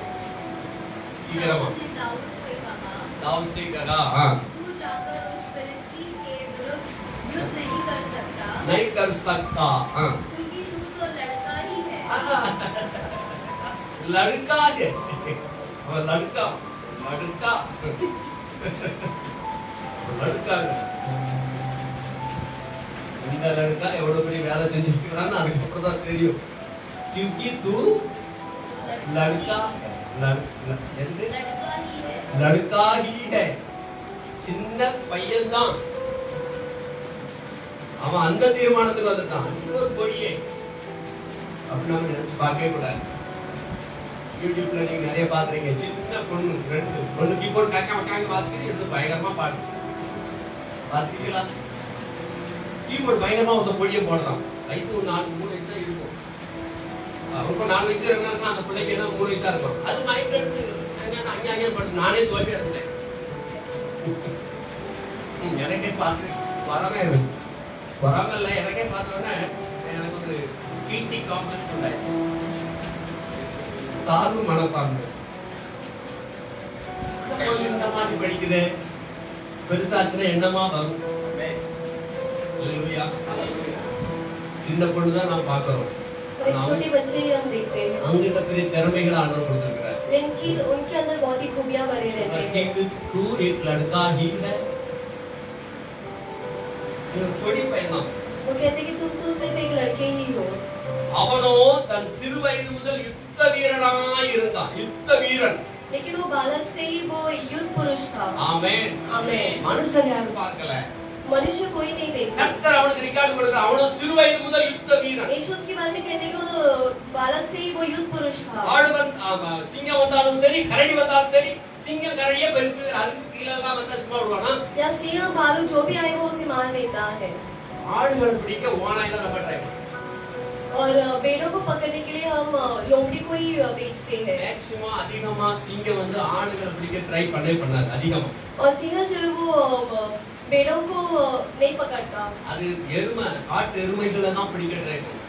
சீக்கிரமா. ने दाऊद से कहा, दाऊद से कहा, तू जाकर उस फिलिस्ती के विरुद्ध युद्ध नहीं कर सकता नहीं कर सकता। हाँ क्योंकि तू तो लड़का ही है। लड़का है और लड़का लड़का लड़का இந்த लड़का எவ்வளவு பெரிய வேலை செஞ்சிருக்கான்னு அதுக்கப்புறம் தான் தெரியும்। क्योंकि तू लड़का लड़का ही है சின்ன பையன் தான் அவன் அந்த தீர்மானத்துக்கு வந்துட்டான்। ஒரு பொடியே அப்படி நம்ம நினைச்சு பார்க்கவே கூடாது। யூடியூப்ல நீங்க நிறைய பாக்குறீங்க, சின்ன பொண்ணு ரெண்டு பொண்ணு கீபோர்டு காக்க வாசிக்கிறது எடுத்து பயங்கரமா பாட்டு பாத்துக்கீங்களா? கீபோர்டு பயங்கரமா ஒரு பொடியை போடுறான்। வயசு ஒரு 4-3 வயசு தான் இருக்கும்। அவருக்கு 4 வயசு இருந்தாருன்னா அந்த பிள்ளைக்கு என்ன 3 வயசா இருக்கும்। அது மைக்ரோட் அங்கே பட்டு நானே தோல்வி எடுத்துட்டேன்। எனக்கே பார்த்து வரவே வராமல்ல, எனக்கே பார்த்தோன்னே எனக்கு ஒரு கில்ட்டி காம்ப்ளெக்ஸ் உண்டாயிடுச்சு, தாழ்வு மனப்பான்மை। இந்த மாதிரி படிக்குது பெருசாச்சுன்னா என்னமா வரும்? சின்ன பொண்ணுதான் நாம் பார்க்கிறோம், छोटे बच्चे ही हम देखते हैं, அவங்களுக்கு பெரிய திறமைகளை ஆண்டவர் கொடுத்திருக்கிறார்। लेकिन उनके अंदर बहुत ही खूबियां भरे रहते हैं। तू एक लड़का ही है, பொடி பையன்। वो कहते हैं कि तुम तो सिर्फ एक लड़के ही हो। அவனோ தன் சிறு வயது முதல் யுத்த வீரனாய் இருந்தான், யுத்த வீரன்। लेकिन वो बालक से ही वो युद्ध पुरुष था। ஆமென் आमेन। மனுஷன் யாரும் பார்க்கல, मनुष्य कोई नहीं देखता। கர்த்தர் அவனுக்கு ரிகார்ட் கொடுக்கிறார், அவனோ சிறு வயது முதல் யுத்த வீரன்। यीशु उसके बारे में कहते हैं कि वो बालक से ही वो युद्ध पुरुष था। சிங்கம் வந்தாலும் சரி, கரடி வந்தாலும் சரி, சிங்கம் கரடியே பெருசு, அதுக்கு கீழே எல்லாம் வந்தா சும்மா விடுவானா? या सिंह भालू जो भी आए वो उसे मार देता है। ஆடுகளை பிடிக்க ஓநாய் தான் நம்ம ட்ரை பண்றோம்। और भेड़ों को पकड़ने के लिए हम लोमड़ी को ही बेचते हैं। மேக்ஸிமம் அதிகமா சிங்கம் வந்து ஆடுகளை பிடிக்க ட்ரை பண்ணாது அதிகமா। और सिंह जो है वो भेड़ों को नहीं पकड़ता, அது எருமை காட்டு எருமைகளை தான் பிடிக்க ட்ரை பண்ணும்।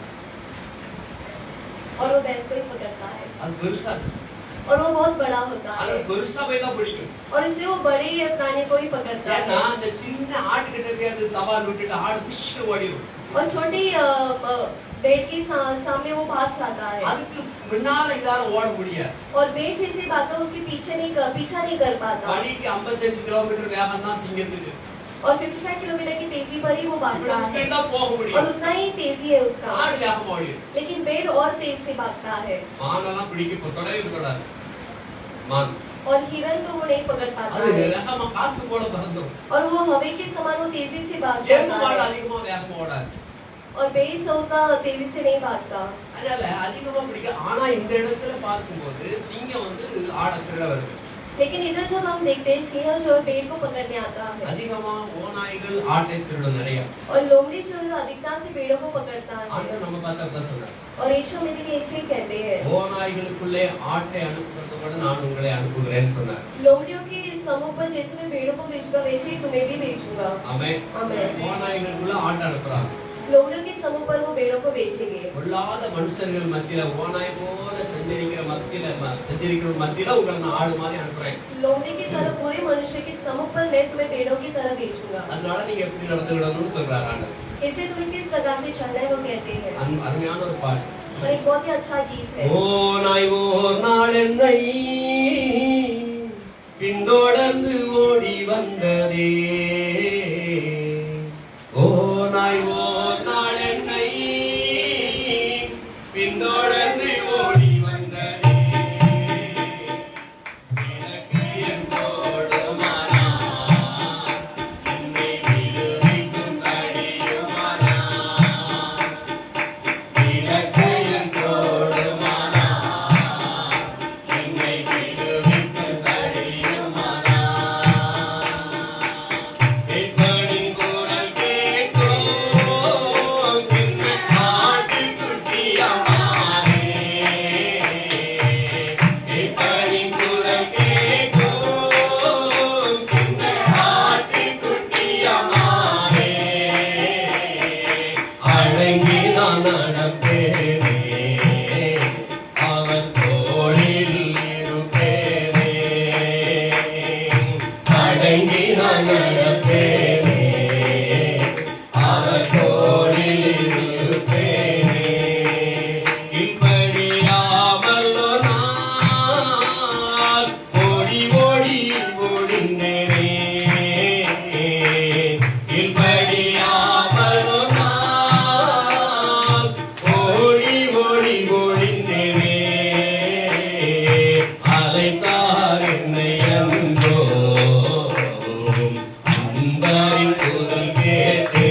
और वो भैंस को ही पकड़ता है, அது பெருசா और वो बहुत बड़ा होता அது है, பெருசா போய் தான் பிடிக்கும்। और इसलिए वो बड़े प्राणी को ही पकड़ता ஏன்னா है। அந்த சின்ன ஆட்டுக்கிட்ட போய் அது சவால் விட்டுட்டு ஆடு பிஷ்னு ஓடிடும்। और छोटी भेड़ के सामने वो भाग जाता है, அதுக்கு முன்னால இதால ஓட முடியாது। और भेड़ जैसे भागता उसके पीछा नहीं कर पाता। மணிக்கு 55 கிலோமீட்டர் வேகம் தான் சிங்கத்துக்கு, और 55 किलोमीटर की तेजी पर ही वो भागता है, ஸ்பீடா போக और முடியும்। उतना ही तेजी है उसका। ஆடு வேகமா ஓடிடும்। लेकिन भेड़ और तेज से भागता है, மானெல்லாம் பிடிக்க தொடவே கூடாது। மான் और हिरन को वो नहीं पकड़ पाता அது है, வேகமா காத்து போல பறந்துடும்। और वो हवा के समान वो तेजी से भाग செருப்பு जाता மாடு है, அதிகமா வேகமா ஓடாது। और बेस होता तेजी से नहीं भागता। அதனால அதிகமா பிடிக்க। ஆனா இந்த இடத்துல பார்க்கும்போது சிங்கம் வந்து ஆட திருட வருது। लेकिन इधर जब हम देखते हैं सिंह जो है भेड़ को पकड़ने आता है, அதிகமா ஓநாய்கள் ஆட்டை திருடும் நிறைய। और लोमड़ी जो है अधिकता से भेड़ों को पकड़ता है। ஆண்டவர் நம்ம பார்த்தா அப்படிதான் சொன்னார், और यीशु मेरे लिए ऐसे ही कहते हैं, ஓநாய்களுக்குள்ளே ஆட்டை அனுப்புறது கூட நான் உங்களை அனுப்புகிறேன்னு சொன்னார்। लोमड़ियों के समूह पर जैसे मैं भेड़ों को भेजूंगा वैसे ही तुम्हें भी भेजूंगा। ஆமென்। आमेन। ஓநாய்களுக்குள்ள ஆட்டை அனுப்புறாங்க। लोमड़ियों के समूह पर वो भेड़ों को भेजेंगे। பொல்லாத மனுஷர்கள் மத்தியில ஓநாய் போல சஞ்சரிக்கிற மத்தியில உங்களை நான் ஆடு மாதிரி அனுப்புறேன்। लोमड़ी की तरह पूरे मनुष्य के समूह पर मैं तुम्हें भेड़ों की तरह भेजूंगा। அதனால நீங்க எப்படி நடந்துக்கணும்னு சொல்றாரு ஆண்டவர்। कैसे तुम्हें किस प्रकार से चलना है वो कहते हैं, அருமையான ஒரு பாட்டு। और एक बहुत ही अच्छा गीत है। ஓநாய் ஓர் நாள் என்னை பின்தொடர்ந்து ஓடி வந்ததே, ஓநாய் ஓர் நாள் என்னை பின்தொடர்ந்து ஓடி வந்ததே, எனக்கு என் தோடுமானார், என்னை விடுவிக்கும் தடியுமானார், எனக்கு என் தோடுமானார், என்னை விடுவிக்கும் தடியுமானார், கேட்பனின் குரல் கேட்கும் சின்ன ஆட்டுக்குட்டியம்மானே, கேட்பனின் குரல் கேட்கும் சின்ன ஆட்டுக்குட்டியம்மானே, அடங்கி நான் நடப்பேனே, அவர் தோளில் இருப்பேனே, அடங்கி நான் நடப்பேனே, அன்பரின் குரல் கேட்டேன்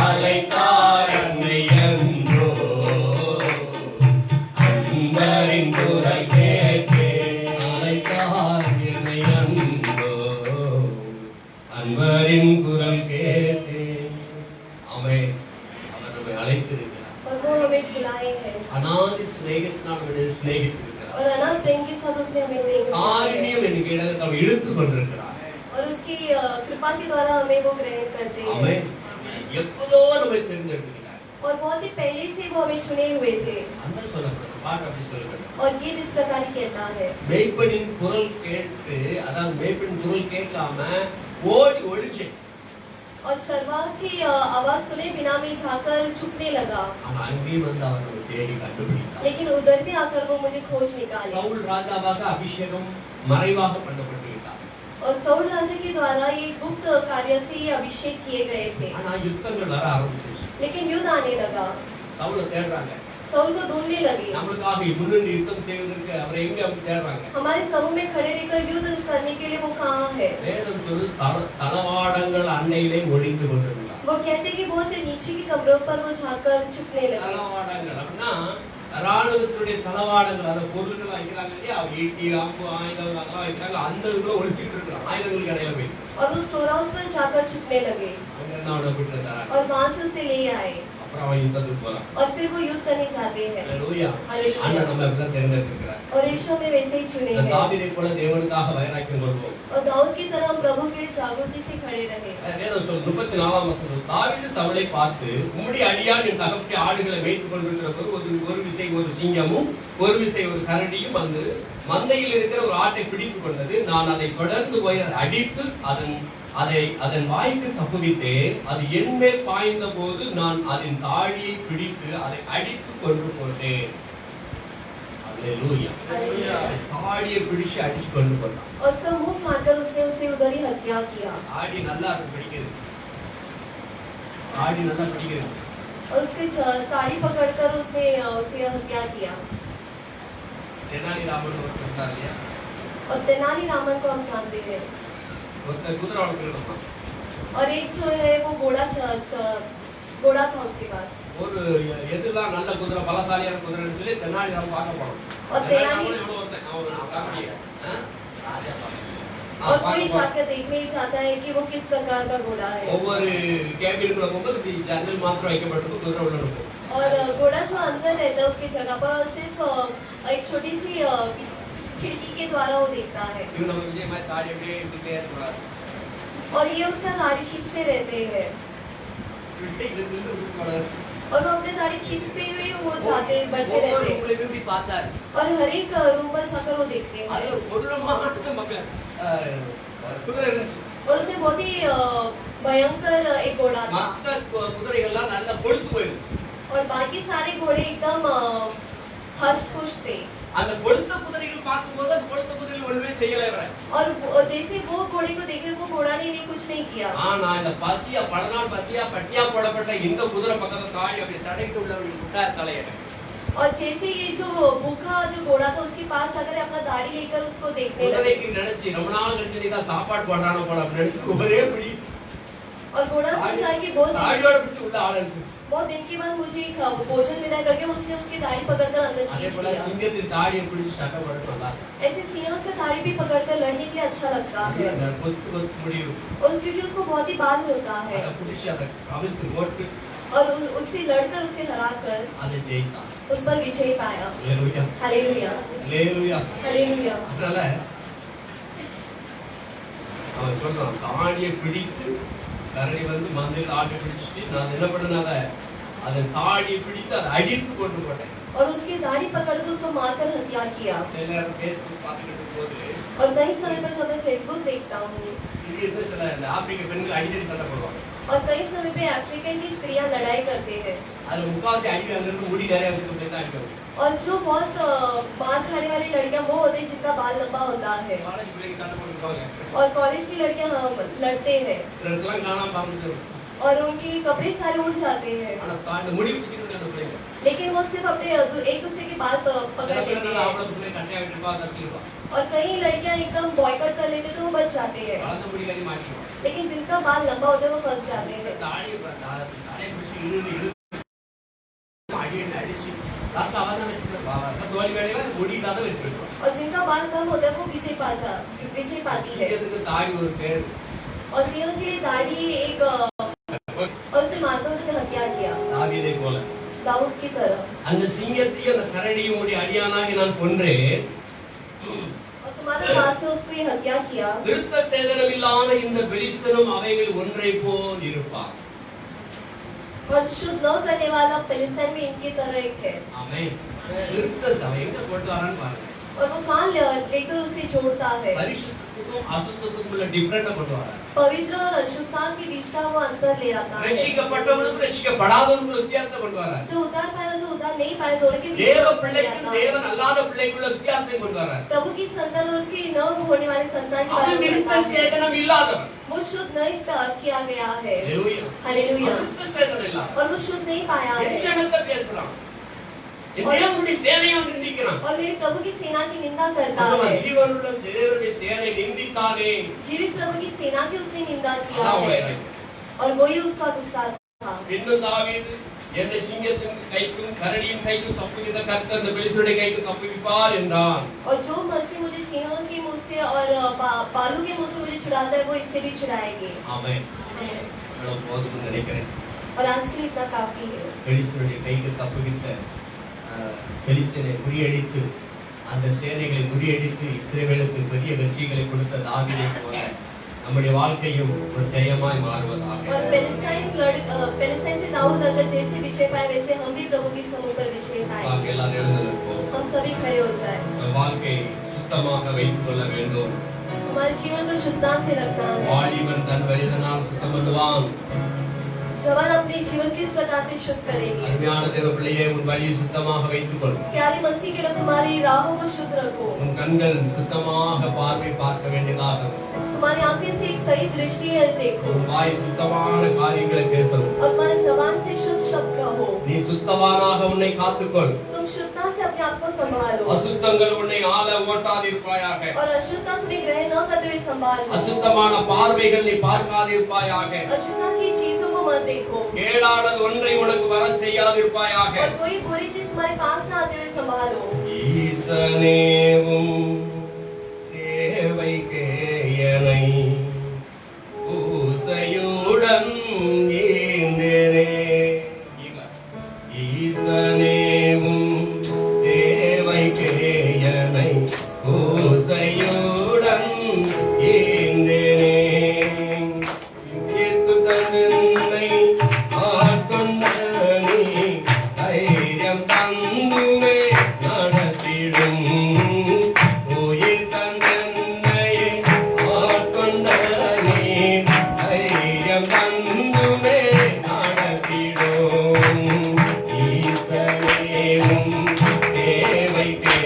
அழைத்தார் என்னை என்றோ அன்பரின் குரல் கேட்டேன் அழைத்தார் என்னை என்றோ அன்பரின் குரல் கேட்டேன் ஆமென் அவர் நம்மை அழைத்திருக்கிறார் और वो हमें बुलाए हैं அநாதி சிநேகத்தினால் நம்மை சிநேகித்திருக்கிறார் और अनंत प्रेम के साथ उसने हमें प्रेम किया है। காரியம் எனக்கு இடத்தை நம்ம இழுத்து கொண்டிருக்கிறார் और उसकी कृपा के द्वारा हमें वो ग्रहण करते हैं ஆமென் எப்பதோ நம்மை தெரிந்தெடுக்கிறார் और बहुत ही पहले से वो हमें चुने हुए थे அந்த சொல்லப்படுது பாட்டு அப்படி சொல்லப்படுது और गीत इस प्रकार ही कहता है மேய்ப்பனின் குரல் கேட்டு அதாவது மேய்ப்பனின் குரல் கேட்காம ஓடி ஒளிச்சேன் और चरवाह की आवाज सुने बिना में जाकर छुपने लगा அவன் அங்கேயும் வந்து அவன் நம்மை தேடி கண்டுபிடித்தான் लेकिन उधर भी आकर वो मुझे खोज निकाले சவுல் ராஜாவாக அபிஷேகம் மறைவாக பண்ணப்பட்டிருக்கிறார் और सौल राजा के द्वारा ये गुप्त कार्य से ये अभिषेक किए गए थे ஆனா யுத்தங்கள் வர ஆரம்பிச்சிருச்சு लेकिन युद्ध आने लगा சவுலை தேடுறாங்க सौल को ढूंढने लगे நம்மளுக்காக முன்னின்று யுத்தம் செய்வதற்கு அவரை எங்க அவங்க தேடுறாங்க हमारे समूह में खड़े रहकर युद्ध करने के लिए वो कहाँ है வேதம் சொல்லு தளவாடங்கள் அன்னையிலே ஒழிந்து கொண்டிருந்தார் वो कहते हैं कि बहुत नीचे की कमरों पर वो जाकर छुपने लगे தளவாடங்கள் அப்படின்னா ராணுவத்துடைய தளவாடங்கள் அந்த பொருட்கள் வைக்கிறாங்க இல்லையா ஈட்டி அம்பு ஆயுதங்கள் அதெல்லாம் வைக்கிறாங்க அந்த இதுல ஒழிச்சுட்டு இருக்கிறாங்க ஆயுதங்களுக்கு இடையில போய் और वो स्टोर हाउस पर जाकर छुपने लगे அவங்க என்ன அவனை விட்டு தராங்க और वहां से उसे ले आए அப்புறம் அவன் யுத்தத்துக்கு போறான் और फिर वो युद्ध करने जाते हैं ஹalleluya हालेलुया ஆண்டவர் நம்ம இப்பதான் தேர்ந்தெடுத்திருக்கிறார் और यीशु हमें वैसे ही चुने இந்த हैं தாவீதை போல தேவனுக்காக வைராக்கியம் கொள்வோம் और दाऊद की तरह हम प्रभु के जागृति से खड़े रहे வேதம் சொல்லுது 34ஆம் வசனம் தாவீது சவுலை பார்த்து உம்முடைய அடியான் என் தகப்பனுடைய ஆடுகளை மேய்த்துக் கொண்டிருக்கிற போது ஒரு விசை ஒரு சிங்கமும் ஒரு விசை ஒரு கரடியும் வந்து மந்தையில் இருக்கிற ஒரு ஆட்டை பிடித்துக் கொண்டது நான் அதை தொடர்ந்து போய் அதை அடித்து அதன் வாய்க்கு தப்புவித்தேன் அது என் மேல் பாய்ந்த போது நான் அதன் தாடியை பிடித்து அதை அடித்து கொண்டு போட்டேன் அல்லேலூயா हालेलुया தாடியை பிடிச்சு அடிச்சு கொண்டு போட்டான் और उसका मुंह फाड़कर उसने उसे उधर ही हत्या किया தாடி நல்லா இருக்கு பிடிக்கிறது தாடி நல்லா பிடிக்கிறது और उसके ताड़ी पकड़कर उसने उसे हत्या किया தெனாலி ராமன் ஒருத்தர் இருந்தார் இல்லையா और तेनाली रामन को हम जानते हैं ஒருத்தர் குதிரை வளர்த்துக்கிட்டு और एक जो है वो घोड़ा था उसके पास ஒரு எதுலாம் நல்ல குதிரை பலசாலியான குதிரைன்னு சொல்லி தெனாலி ராமன் பார்க்க போனோம் और तेनाली எவ்வளவு ஒருத்தன் அவன் ஒரு காமெடியா ராஜா और कोई जाकर देखने ही चाहता है कि वो किस प्रकार का घोड़ा है ஒவ்வொரு கேபினுக்குள்ள போகும்போது ஜன்னல் மாத்திரம் வைக்கப்பட்டிருக்கும் குதிரை உள்ள இருக்கும் और घोड़ा जो अंदर रहता है उसकी जगह पर सिर्फ एक छोटी सी खिड़की के द्वारा वो देखता है இவன் நம்ம விஜய் மாதிரி தாடி அப்படியே இப்படியே இருக்கக்கூடாது और ये उसका दाढ़ी खींचते रहते हैं விட்டு இருந்து விட்டுக்கூடாது और वो अपने दाढ़ी खींचते हुए वो जाते बढ़ते रहते हैं உங்களை விரும்பி பார்த்தாரு और हर एक रूम पर जाकर वो देखते அது हैं ஒரு கொடூரமான மக்கள் குதிரை இருந்துச்சு और उसमें बहुत ही भयंकर एक घोड़ा था மத்த குதிரைகள்லாம் நல்லா கொழுத்து போயிடுச்சு और बाकी सारे घोड़े एकदम हष्ट पुष्ट थे அந்த கொழுத்த குதிரைகள் பார்க்கும்போது அந்த கொழுத்த குதிரைகள் ஒண்ணுமே செய்யல இவரை और जैसे वो घोड़े को देखे वो घोड़ा ने कुछ नहीं किया ஆனா இந்த பசியா பல நாள் பசியா பட்டியா போடப்பட்ட இந்த குதிரை பக்கத்துல தாடி அப்படி தடைக்கு உள்ளவர்கள் விட்டார் தலையை और जैसे ये जो भूखा जो घोड़ा था उसके पास जाकर अपना दाढ़ी लेकर उसको देखने लगे குதிரைக்கு நினைச்சு ரொம்ப நாள் கழிச்சு நீ தான் சாப்பாடு போடுறானோ போல அப்படி நினைச்சு ஒரே பிடி और घोड़ा सोचा कि தாடியோட பிடிச்சு உள்ள ஆள் அனுப்பிச்சு बहुत दिन के बाद मुझे एक भोजन मिला करके उसने उसकी दाढ़ी पकड़कर अंदर அதே खींच போல लिया சிங்கத்தின் தாடியை பிடிச்சு சட்டை போட்டு நல்லா ऐसे सिंह का दाढ़ी भी पकड़कर लड़ने के लिए अच्छा लगता है கொத்து கொத்து முடியும் और क्योंकि उसको बहुत ही बाल होता है அதை பிடிச்சு அதை கவிழ்த்து போட்டு और उससे लड़कर उसे हराकर அதை ஜெயித்தான் उस पर विजय पाया அல்லேலூயா हालेलुया அல்லேலூயா हालेलुया அதனால அவன் சொல்றான் தாடியை பிடித்து கரடி வந்து மந்தையில் ஆட்டை பிடிச்சிட்டு நான் என்ன பண்ணனால அதன் தாடியை பிடித்து அதை அடித்து கொண்டு போட்டேன் और उसकी दाढ़ी पकड़कर उसको मारकर हत्या किया சில நேரம் ஃபேஸ்புக் பார்த்துக்கிட்டு போது और कई समय पर जब मैं फेसबुक देखता हूँ திடீர்னு சில இந்த ஆப்பிரிக்க பெண்கள் அடிக்கடி சண்டை போடுவாங்க और कई समय पे अफ्रीकन की स्त्रियां लड़ाई करते हैं அதுல முக்காவாசி அடிக்க அங்கிருந்து முடி நிறைய வச்சுட்டு தான் அடிக்கணும் और जो बहुत मार खाने वाली लड़कियां वो होती है जिनका बाल लंबा होता है காலேஜ் பிள்ளைங்க சண்டை போட்டுருப்பாங்க और कॉलेज की लड़कियां लड़ते हैं ட்ரெஸ் எல்லாம் காணாம பாம்பு और उनके कपड़े सारे उड़ जाते हैं ஆனா தாண்டி முடி பிடிச்சிட்டு அந்த பிள்ளைங்க लेकिन वो सिर्फ अपने एक दूसरे के बाल पकड़ लेती है और कई लड़कियां एकदम बॉयकॉट कर लेते तो वो बच जाते हैं, लेकिन जिनका बाल लंबा होता है वो फंस जाते हैं। और जिनका बाल कम होता है वो विजय पाती है। और सिंह के लिए दाढ़ी एक और उसे मारकर उसने हत्या किया दाऊद की तरह। அந்த சிங்கத்தையும் அந்த கரடியும் உடைய அடியானாகி நான் கொன்றேன். और तुम्हारे पास में उसको ये हत्या किया। விருத்த சேதனமில்லாத இந்த பெலிஸ்தனும் அவைகள் ஒன்றை போல் இருப்பார். और शुद्ध न करने वाला फिलिस्तीन भी इनकी तरह एक है। ஆமென். விருத்த சபை எங்க கொண்டு வரான்னு பாருங்க. और वो कहाँ लेकर उसे जोड़ता है। பரிசுத்தத்துக்கும் அசுத்தத்துக்கும் உள்ள டிஃபரன்ஸ் கொண்டு வரார். पवित्र और अशुद्धता के बीच का वो अंतर ले आता है। ரட்சிக்கப்பட்டவனுக்கும் ரட்சிக்கப்படாதவனுக்கும் வித்தியாசத்தை கொண்டு வரார். जो उद्धार पाए और जो उद्धार नहीं पाए दोनों के बीच தேவ பிள்ளைக்கும் தேவன் அல்லாத பிள்ளைக்குள்ள வித்தியாசத்தை கொண்டு வரார். प्रभु की संतान और उसकी न होने वाली संतान की அவன் விருத்த சேதனம் இல்லாதவன். वो शुद्ध नहीं किया गया है। Hallelujah hallelujah. விருத்த சேதனம் இல்லாதவன். और वो शुद्ध नहीं पाया है। எச்சனத்தை பேசுறான். தேவனுடைய சேனையை நிந்திக்கிறான். और मेरे प्रभु की सेना की निंदा करता है। ஜீவனுள்ள தேவனுடைய சேனை நிந்தித்தானே. जीवित प्रभु की सेना की उसने निंदा किया है और वही उसका गुस्सा था। இன்னும் தாவீது என்னை சிங்கத்தின் கைக்கும் கரடியின் கைக்கும் தப்புவித்த கர்த்தர் அந்த பெலிஸ்தருடைய கைக்கும் தப்புவிப்பார் என்றான். और जो मसीह मुझे सिंहों के मुंह से और बालू के मुंह से मुझे छुड़ाता है वो इससे भी छुड़ाएंगे। ஆமென். இவ்வளவு போதும்னு நினைக்கிறேன். और आज के लिए इतना काफी है। பெலிஸ்தருடைய கைக்கு தப்புவித்த பெலிஸ்தரை முறியடித்து அந்த சேனைகளை முறியடித்து இஸ்ரவேலுக்கு பெரிய வெற்றிகளை கொடுத்த தாவீதை போல நம்முடைய வாழ்க்கையும் ஒரு ஜெயமாய் மாறுவதாக. और फिलिस्तीन से दाऊद नगर जैसे विजय पाए वैसे हम भी प्रभु के समूह पर विजय पाए। எல்லாரும் எழுந்திருப்போம். हम सभी खड़े हो जाए। வாழ்க்கை சுத்தமாக வைத்துக் கொள்ள வேண்டும். हमारे जीवन को शुद्धता से रखना है। வாலிபன் தன் வயதினால் சுத்தம் பண்ணுவான். जवान अपने जीवन किस प्रकार से शुद्ध करेंगे। அருமையான தேவ பிள்ளையே உன் வழியை சுத்தமாக வைத்துக் கொள். प्यारे मसीह के लोग तुम्हारी राहों को शुद्ध रखो। உன் கண்கள் சுத்தமாக பார்வை பார்க்க வேண்டியதாக. तुम्हारी आंखें से एक सही दृष्टि देखो। உன் வாய் சுத்தமான காரியங்களை பேசணும். और तुम्हारे जबान से शुद्ध शब्द कहो। நீ சுத்தவானாக உன்னை காத்துக்கொள். तुम शुद्धता से अपने आप को संभालो। அசுத்தங்கள் உன்னை ஆள ஓட்டாதிருப்பாயாக. और अशुद्धता तुम्हें ग्रहण न करते हुए संभालो। அசுத்தமான பார்வைகள் நீ பார்க்காதிருப்பாயாக. अशुद्धता की चीजों को मत देखो। கேடானது ஒன்றை உனக்கு வர செய்யாதிருப்பாயாக. और कोई बुरी चीज तुम्हारे पास न आते हुए संभालो। ஈசனேவும் சேவைக்கே என்னை பூசையுடன் ஈந்தேனே. ஈசனேவும் சேவைக்கே என்னை பூசையுடன் ஈந்தேனே. இயேசு தன்னை ஆட்கொண்ட நீ தைரியம் தந்துமே நடத்திடும். உயிர் தன்னை ஆட்கொண்ட நீ தைரியம் தந்துமே நடத்திடும். ஈசனேவும் சேவைக்கே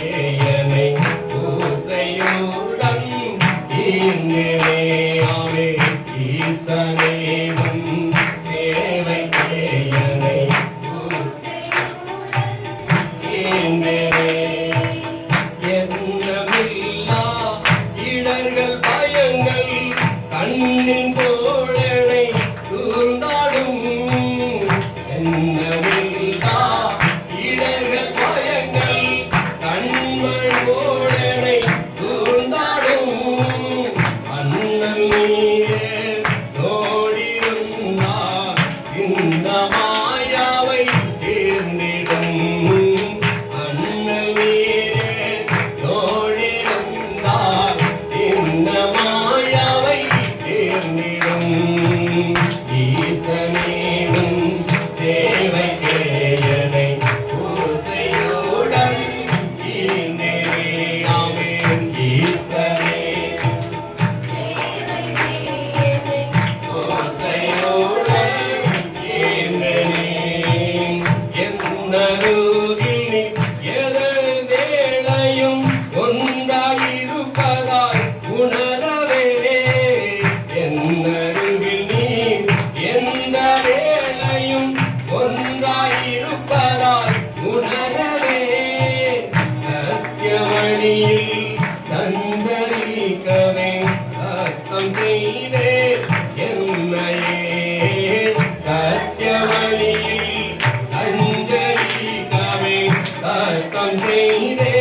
என்னை பூசையுடன் ஈந்தேனே. ஆமென். ஈசனேவும் சேவைக்கே என்னை பூசையுடன் ஈந்தேனே. எண்ணமில்லா இடர்கள் பயங்கள் கண்ணின் தோழனை சூழ்ந்தாடும். எண்ணமில்லா இடர்கள் பயங்கள் கண்மண் தோழனை சூழ்ந்தாடும். அண்ணன் நீரே தோழிருந்தார் இந்த மாயாவை தீர்ந்திடும். அண்ணன் நீரே தோழிருந்தார் இந்த மாயாவை தீர்ந்திடும். ஈசனேவும் சேவைக்கே என்னை பூசையுடன் ஈந்தேனே. ஆமென். ஈசனே செய்தே என்னையே சத்தியவழி அஞ்சலிக்கவே கஷ்டம் செய்தே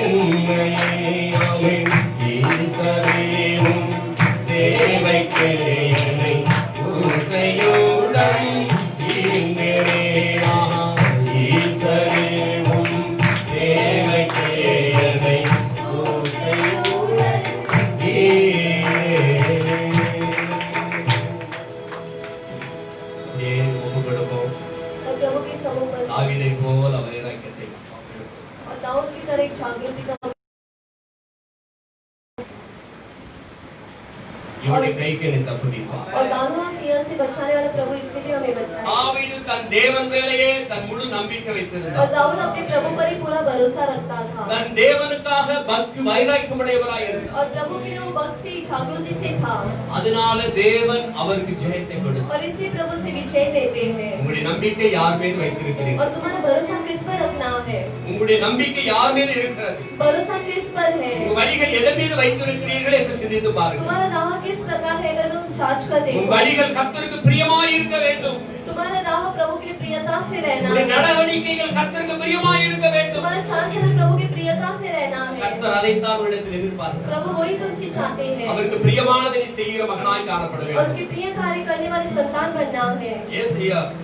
என்னையே ஆமென் ஈசரேவும் சேவைக்கு என்னை பூசையுடன் ஈங்கரே ஈசரேவும் சேவைக்கு என்னை பூசையுடன் और प्रभु के समूह पर दावीदै போல் அவர் இறக்கத்தை और दाऊद की तरह एक जागृति का இவனுடைய கைக்கு நீ தப்புவிப்பார் और दाऊद और सिय्योन से बचाने वाला प्रभु इससे भी हमें बचाए தாவீது தன் தேவன் மேலேயே தன் முழு நம்பிக்கை வைத்திருந்தார் और दाऊद अपने प्रभु पर ही पूरा भरोसा रखता था தன் தேவனுக்காக பக்தி வைராக்கியமுடையவராய் இருந்தார் और प्रभु के लिए वो भक्ति जागृति से था அதனால தேவன் அவருக்கு ஜெயத்தை கொடுத்தார் और इसी प्रभु से विजय देते हैं உங்களுடைய நம்பிக்கை யார் மேல் வைத்திருக்கிறீர்கள் और तुम्हारा भरोसा किस पर रखना है உங்களுடைய நம்பிக்கை யார் மேல் இருக்கிறது भरोसा किस पर है உங்க வழிகள் எதன் மீது வைத்திருக்கிறீர்கள் என்று சிந்தித்து பாருங்கள் तुम्हारा राह किस प्रकार है अगर तुम जांच कर உங்க देखो வழிகள் கர்த்தருக்கு பிரியமாய் இருக்க வேண்டும் तुम्हारा राह प्रभु के लिए प्रियता से रहना உங்களுடைய है நடவடிக்கைகள் கர்த்தருக்கு பிரியமாய் இருக்க வேண்டும் तुम्हारा चाल चलन प्रभु की प्रियता से रहना है கர்த்தர் அதைத்தான் உங்களிடத்தில் எதிர்பார்க்கிறார் प्रभु वही तुमसे चाहते हैं அவருக்கு பிரியமானதை நீ செய்கிற மகனாய் காணப்பட और வேண்டும் उसके प्रिय कार्य करने वाले संतान बनना है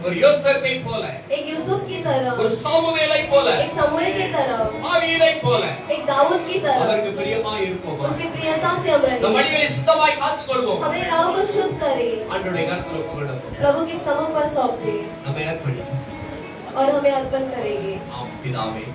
ஒரு யோசேப்பை போல एक यूसुफ की तरह ஒரு சாமுவேலை போல एक समूएल की तरह தாவீதை போல एक दाऊद की तरह அவருக்கு பிரியமாய் இருப்போம் उसकी प्रियता से हम நம் रहें வழிகளை சுத்தமாய் காத்துக்கொள்வோம் हमें राह को शुद्ध करें ஆண்டவருடைய கருத்தில் ஒப்புக்கொடுப்போம் प्रभु के समूह पर सौंप दें நம்மை அர்ப்பணிப்போம் और हमें अर्पण करेंगे ஆம் பிதாவே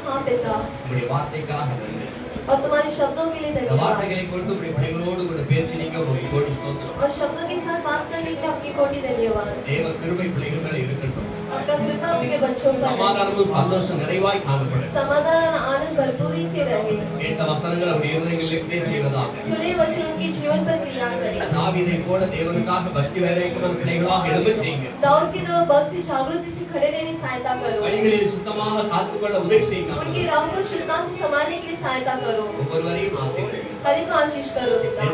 हाँ पिता உம்முடைய வார்த்தைக்காக நன்றி और तुम्हारे शब्दों के लिए இந்த धन्यवाद வார்த்தைகளை கொண்டு உம்முடைய பிள்ளைகளோடு கூட பேசினீங்க உங்களுக்கு கோடி ஸ்தோத்திரம் और शब्दों के साथ बात करने के लिए आपकी कोटि धन्यवाद தேவ கிருபை பிள்ளைகள் மேல இருக்கட்டும் आपका कृपा आपके बच्चों पर है। சமாதானமும் சந்தோஷம் நிறைவாய் காணப்படும் समाधान और आनंद भरपूरी से रहे கேட்ட வசனங்கள் அவருடைய இருதயங்களில் பேசுகிறதா सुने वचन उनके जीवन पर क्रिया करें தாவீதை போல தேவனுக்காக பக்தி வைராக்கியமான பிள்ளைகளாக எழும்ப செய்யுங்க दाऊद की तरह भक्त से जागृति से खड़े रहने सहायता करो வழிகளில் சுத்தமாக காத்துக்கொள்ள उदय செய்யுங்க उनकी राह को शुद्धता से संभालने के लिए सहायता करो ஒவ்வொருவரையும் ஆசீர்வதிங்க हरि को आशीष करो पिता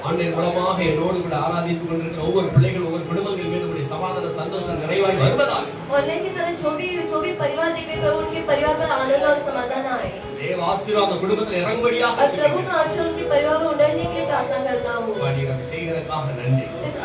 ஆன்லைன் மூலமாக என்னோடு கூட ஆராதித்துக் கொண்டிருக்கிற ஒவ்வொரு பிள்ளைகள் ஒவ்வொரு குடும்பங்கள் மீது உடைய சமாதான சந்தோஷம் நிறைவாய் வருவதாக ऑनलाइन की तरह जो भी परिवार देख रहे प्रभु उनके परिवार पर आनंद और समाधान आए தேவ ஆசீர்வாதம் குடும்பத்தில் இறங்கும்படியாக और प्रभु का आशीर्वाद उनके परिवार में उड़ने के लिए प्रार्थना करता हूँ நீங்க செய்கிறதுக்காக नंदी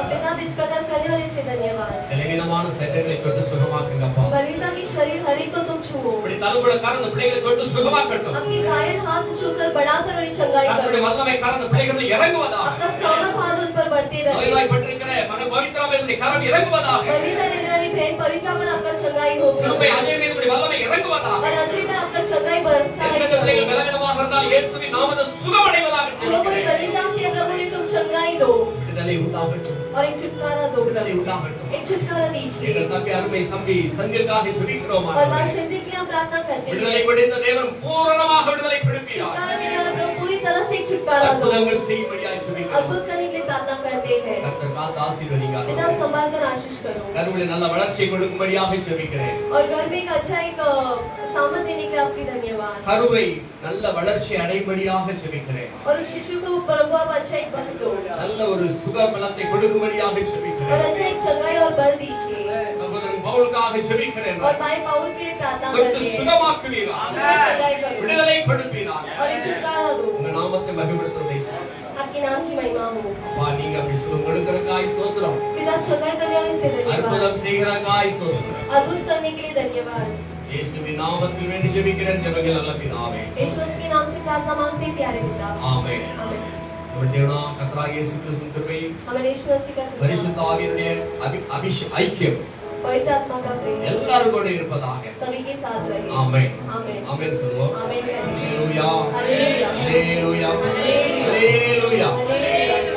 पिता इस प्रकार करने वाले से धन्यवाद பலவீனமான சரீரங்களை தொட்டு சுகமாக்குங்கப்பா बलवीनता की शरीर हरि को तुम छुओ இப்படி தலமுறை கறந்த பிள்ளைகளை தொட்டு சுகமாக்கட்டும் आपकी घायल हाथ छूकर बढ़ाकर उन्हें चंगाई கர்த்தருடைய करो வல்லமை கறந்த பிள்ளைகளை இறங்குவதாக आपका सामर्थ हाथ उन पर बढ़ते रहे நோய்வாய்ப்பட்டிருக்கிற மன பவித்ராவினுடைய கரம் இறங்குவதாக बलिदान देने वाली बहन पवित्रा पर आपका चंगाई हो கிருபை அஜய் மீது உடைய வல்லமை இறங்குவதாக और अजय पर आपका चंगाई बरसाए எந்த பிள்ளைகள் பலவீனமாக இருந்தால் இயேசுவின் நாமத்தில் சுகமடைவதாக जो कोई बलिदान से प्रभु ने तुम चंगाई दो விடுதலை உண்டாகட்டும் और एक छुटकारा दो விடுதலை உண்டாகட்டும் एक छुटकारा दीजिए எங்கள் தம்பி அருமை தம்பி சங்கிற்காக ஜெபிக்கிறோம் और बात सिद्धि के लिए हम प्रार्थना करते हैं விடுதலை கொடுத்த தேவன் பூரணமாக விடுதலை கொடுப்பார் छुटकारा देने वाला प्रभु पूरी तरह से एक छुटकारा दो அற்புதங்கள் செய்யும்படியாய் ஜெபிக்கிறோம் अद्भुत करने के लिए प्रार्थना करते हैं கர்த்தர் காத்து ஆசீர்வதிங்க पिता संभाल कर आशीष करो கருவிலே நல்ல வளர்ச்சியை கொடுக்கும்படியாக ஜெபிக்கிறேன் और घर में एक अच्छा एक सामर्थ देने के लिए आपकी धन्यवाद கருவை நல்ல வளர்ச்சி அடையும்படியாக ஜெபிக்கிறேன் और उस शिशु को प्रभु आप अच्छा एक बल दो நல்ல ஒரு சுக பலத்தை கொடுக்கும்படியாக और ஜெபிக்கிறேன் अच्छा एक चंगाई और बल दीजिए சகோதரன் பவுலுக்காக ஜெபிக்கிறேன் और भाई पाउल के लिए प्रार्थना தொட்டு करते हैं சுகமாக்குவீராக चंगाई करो விடுதலை கொடுப்பீராக और एक छुटकारा दो உங்க நாமத்தை மகிமைப்படுத்துவதை आपके नाम की महिमा हो அப்பா நீங்க அப்படி சுகம் கொடுக்கறதுக்காய் ஸ்தோத்திரம் पिता चंगाई करने वाले से धन्यवाद அற்புதம் செய்கிறதுக்காய் ஸ்தோத்திரம் अद्भुत करने के लिए धन्यवाद இயேசுவின் நாமத்தில் வேண்டி ஜெபிக்கிறேன் ஜெபங்கள் நல்ல பிதாவே यीशु के नाम से प्रार्थना मांगते हैं प्यारे पिता ஆமென் आमीन நம்ம தேவனா கர்த்தராகிய இயேசு கிறிஸ்துவின் கிருபை हमारे यीशु मसीह का कृपा பரிசுத்த ஆவியினுடைய ஐக்கியம் पवित्र आत्मा का प्रेम எல்லாரும் கூட இருப்பதாக सभी के साथ रहे ஆமென் आमीन ஆமென் சொல்லுவோம் आमीन ஹalleluya हालेलुया ஹalleluya हालेलुया ஹalleluya हालेलुया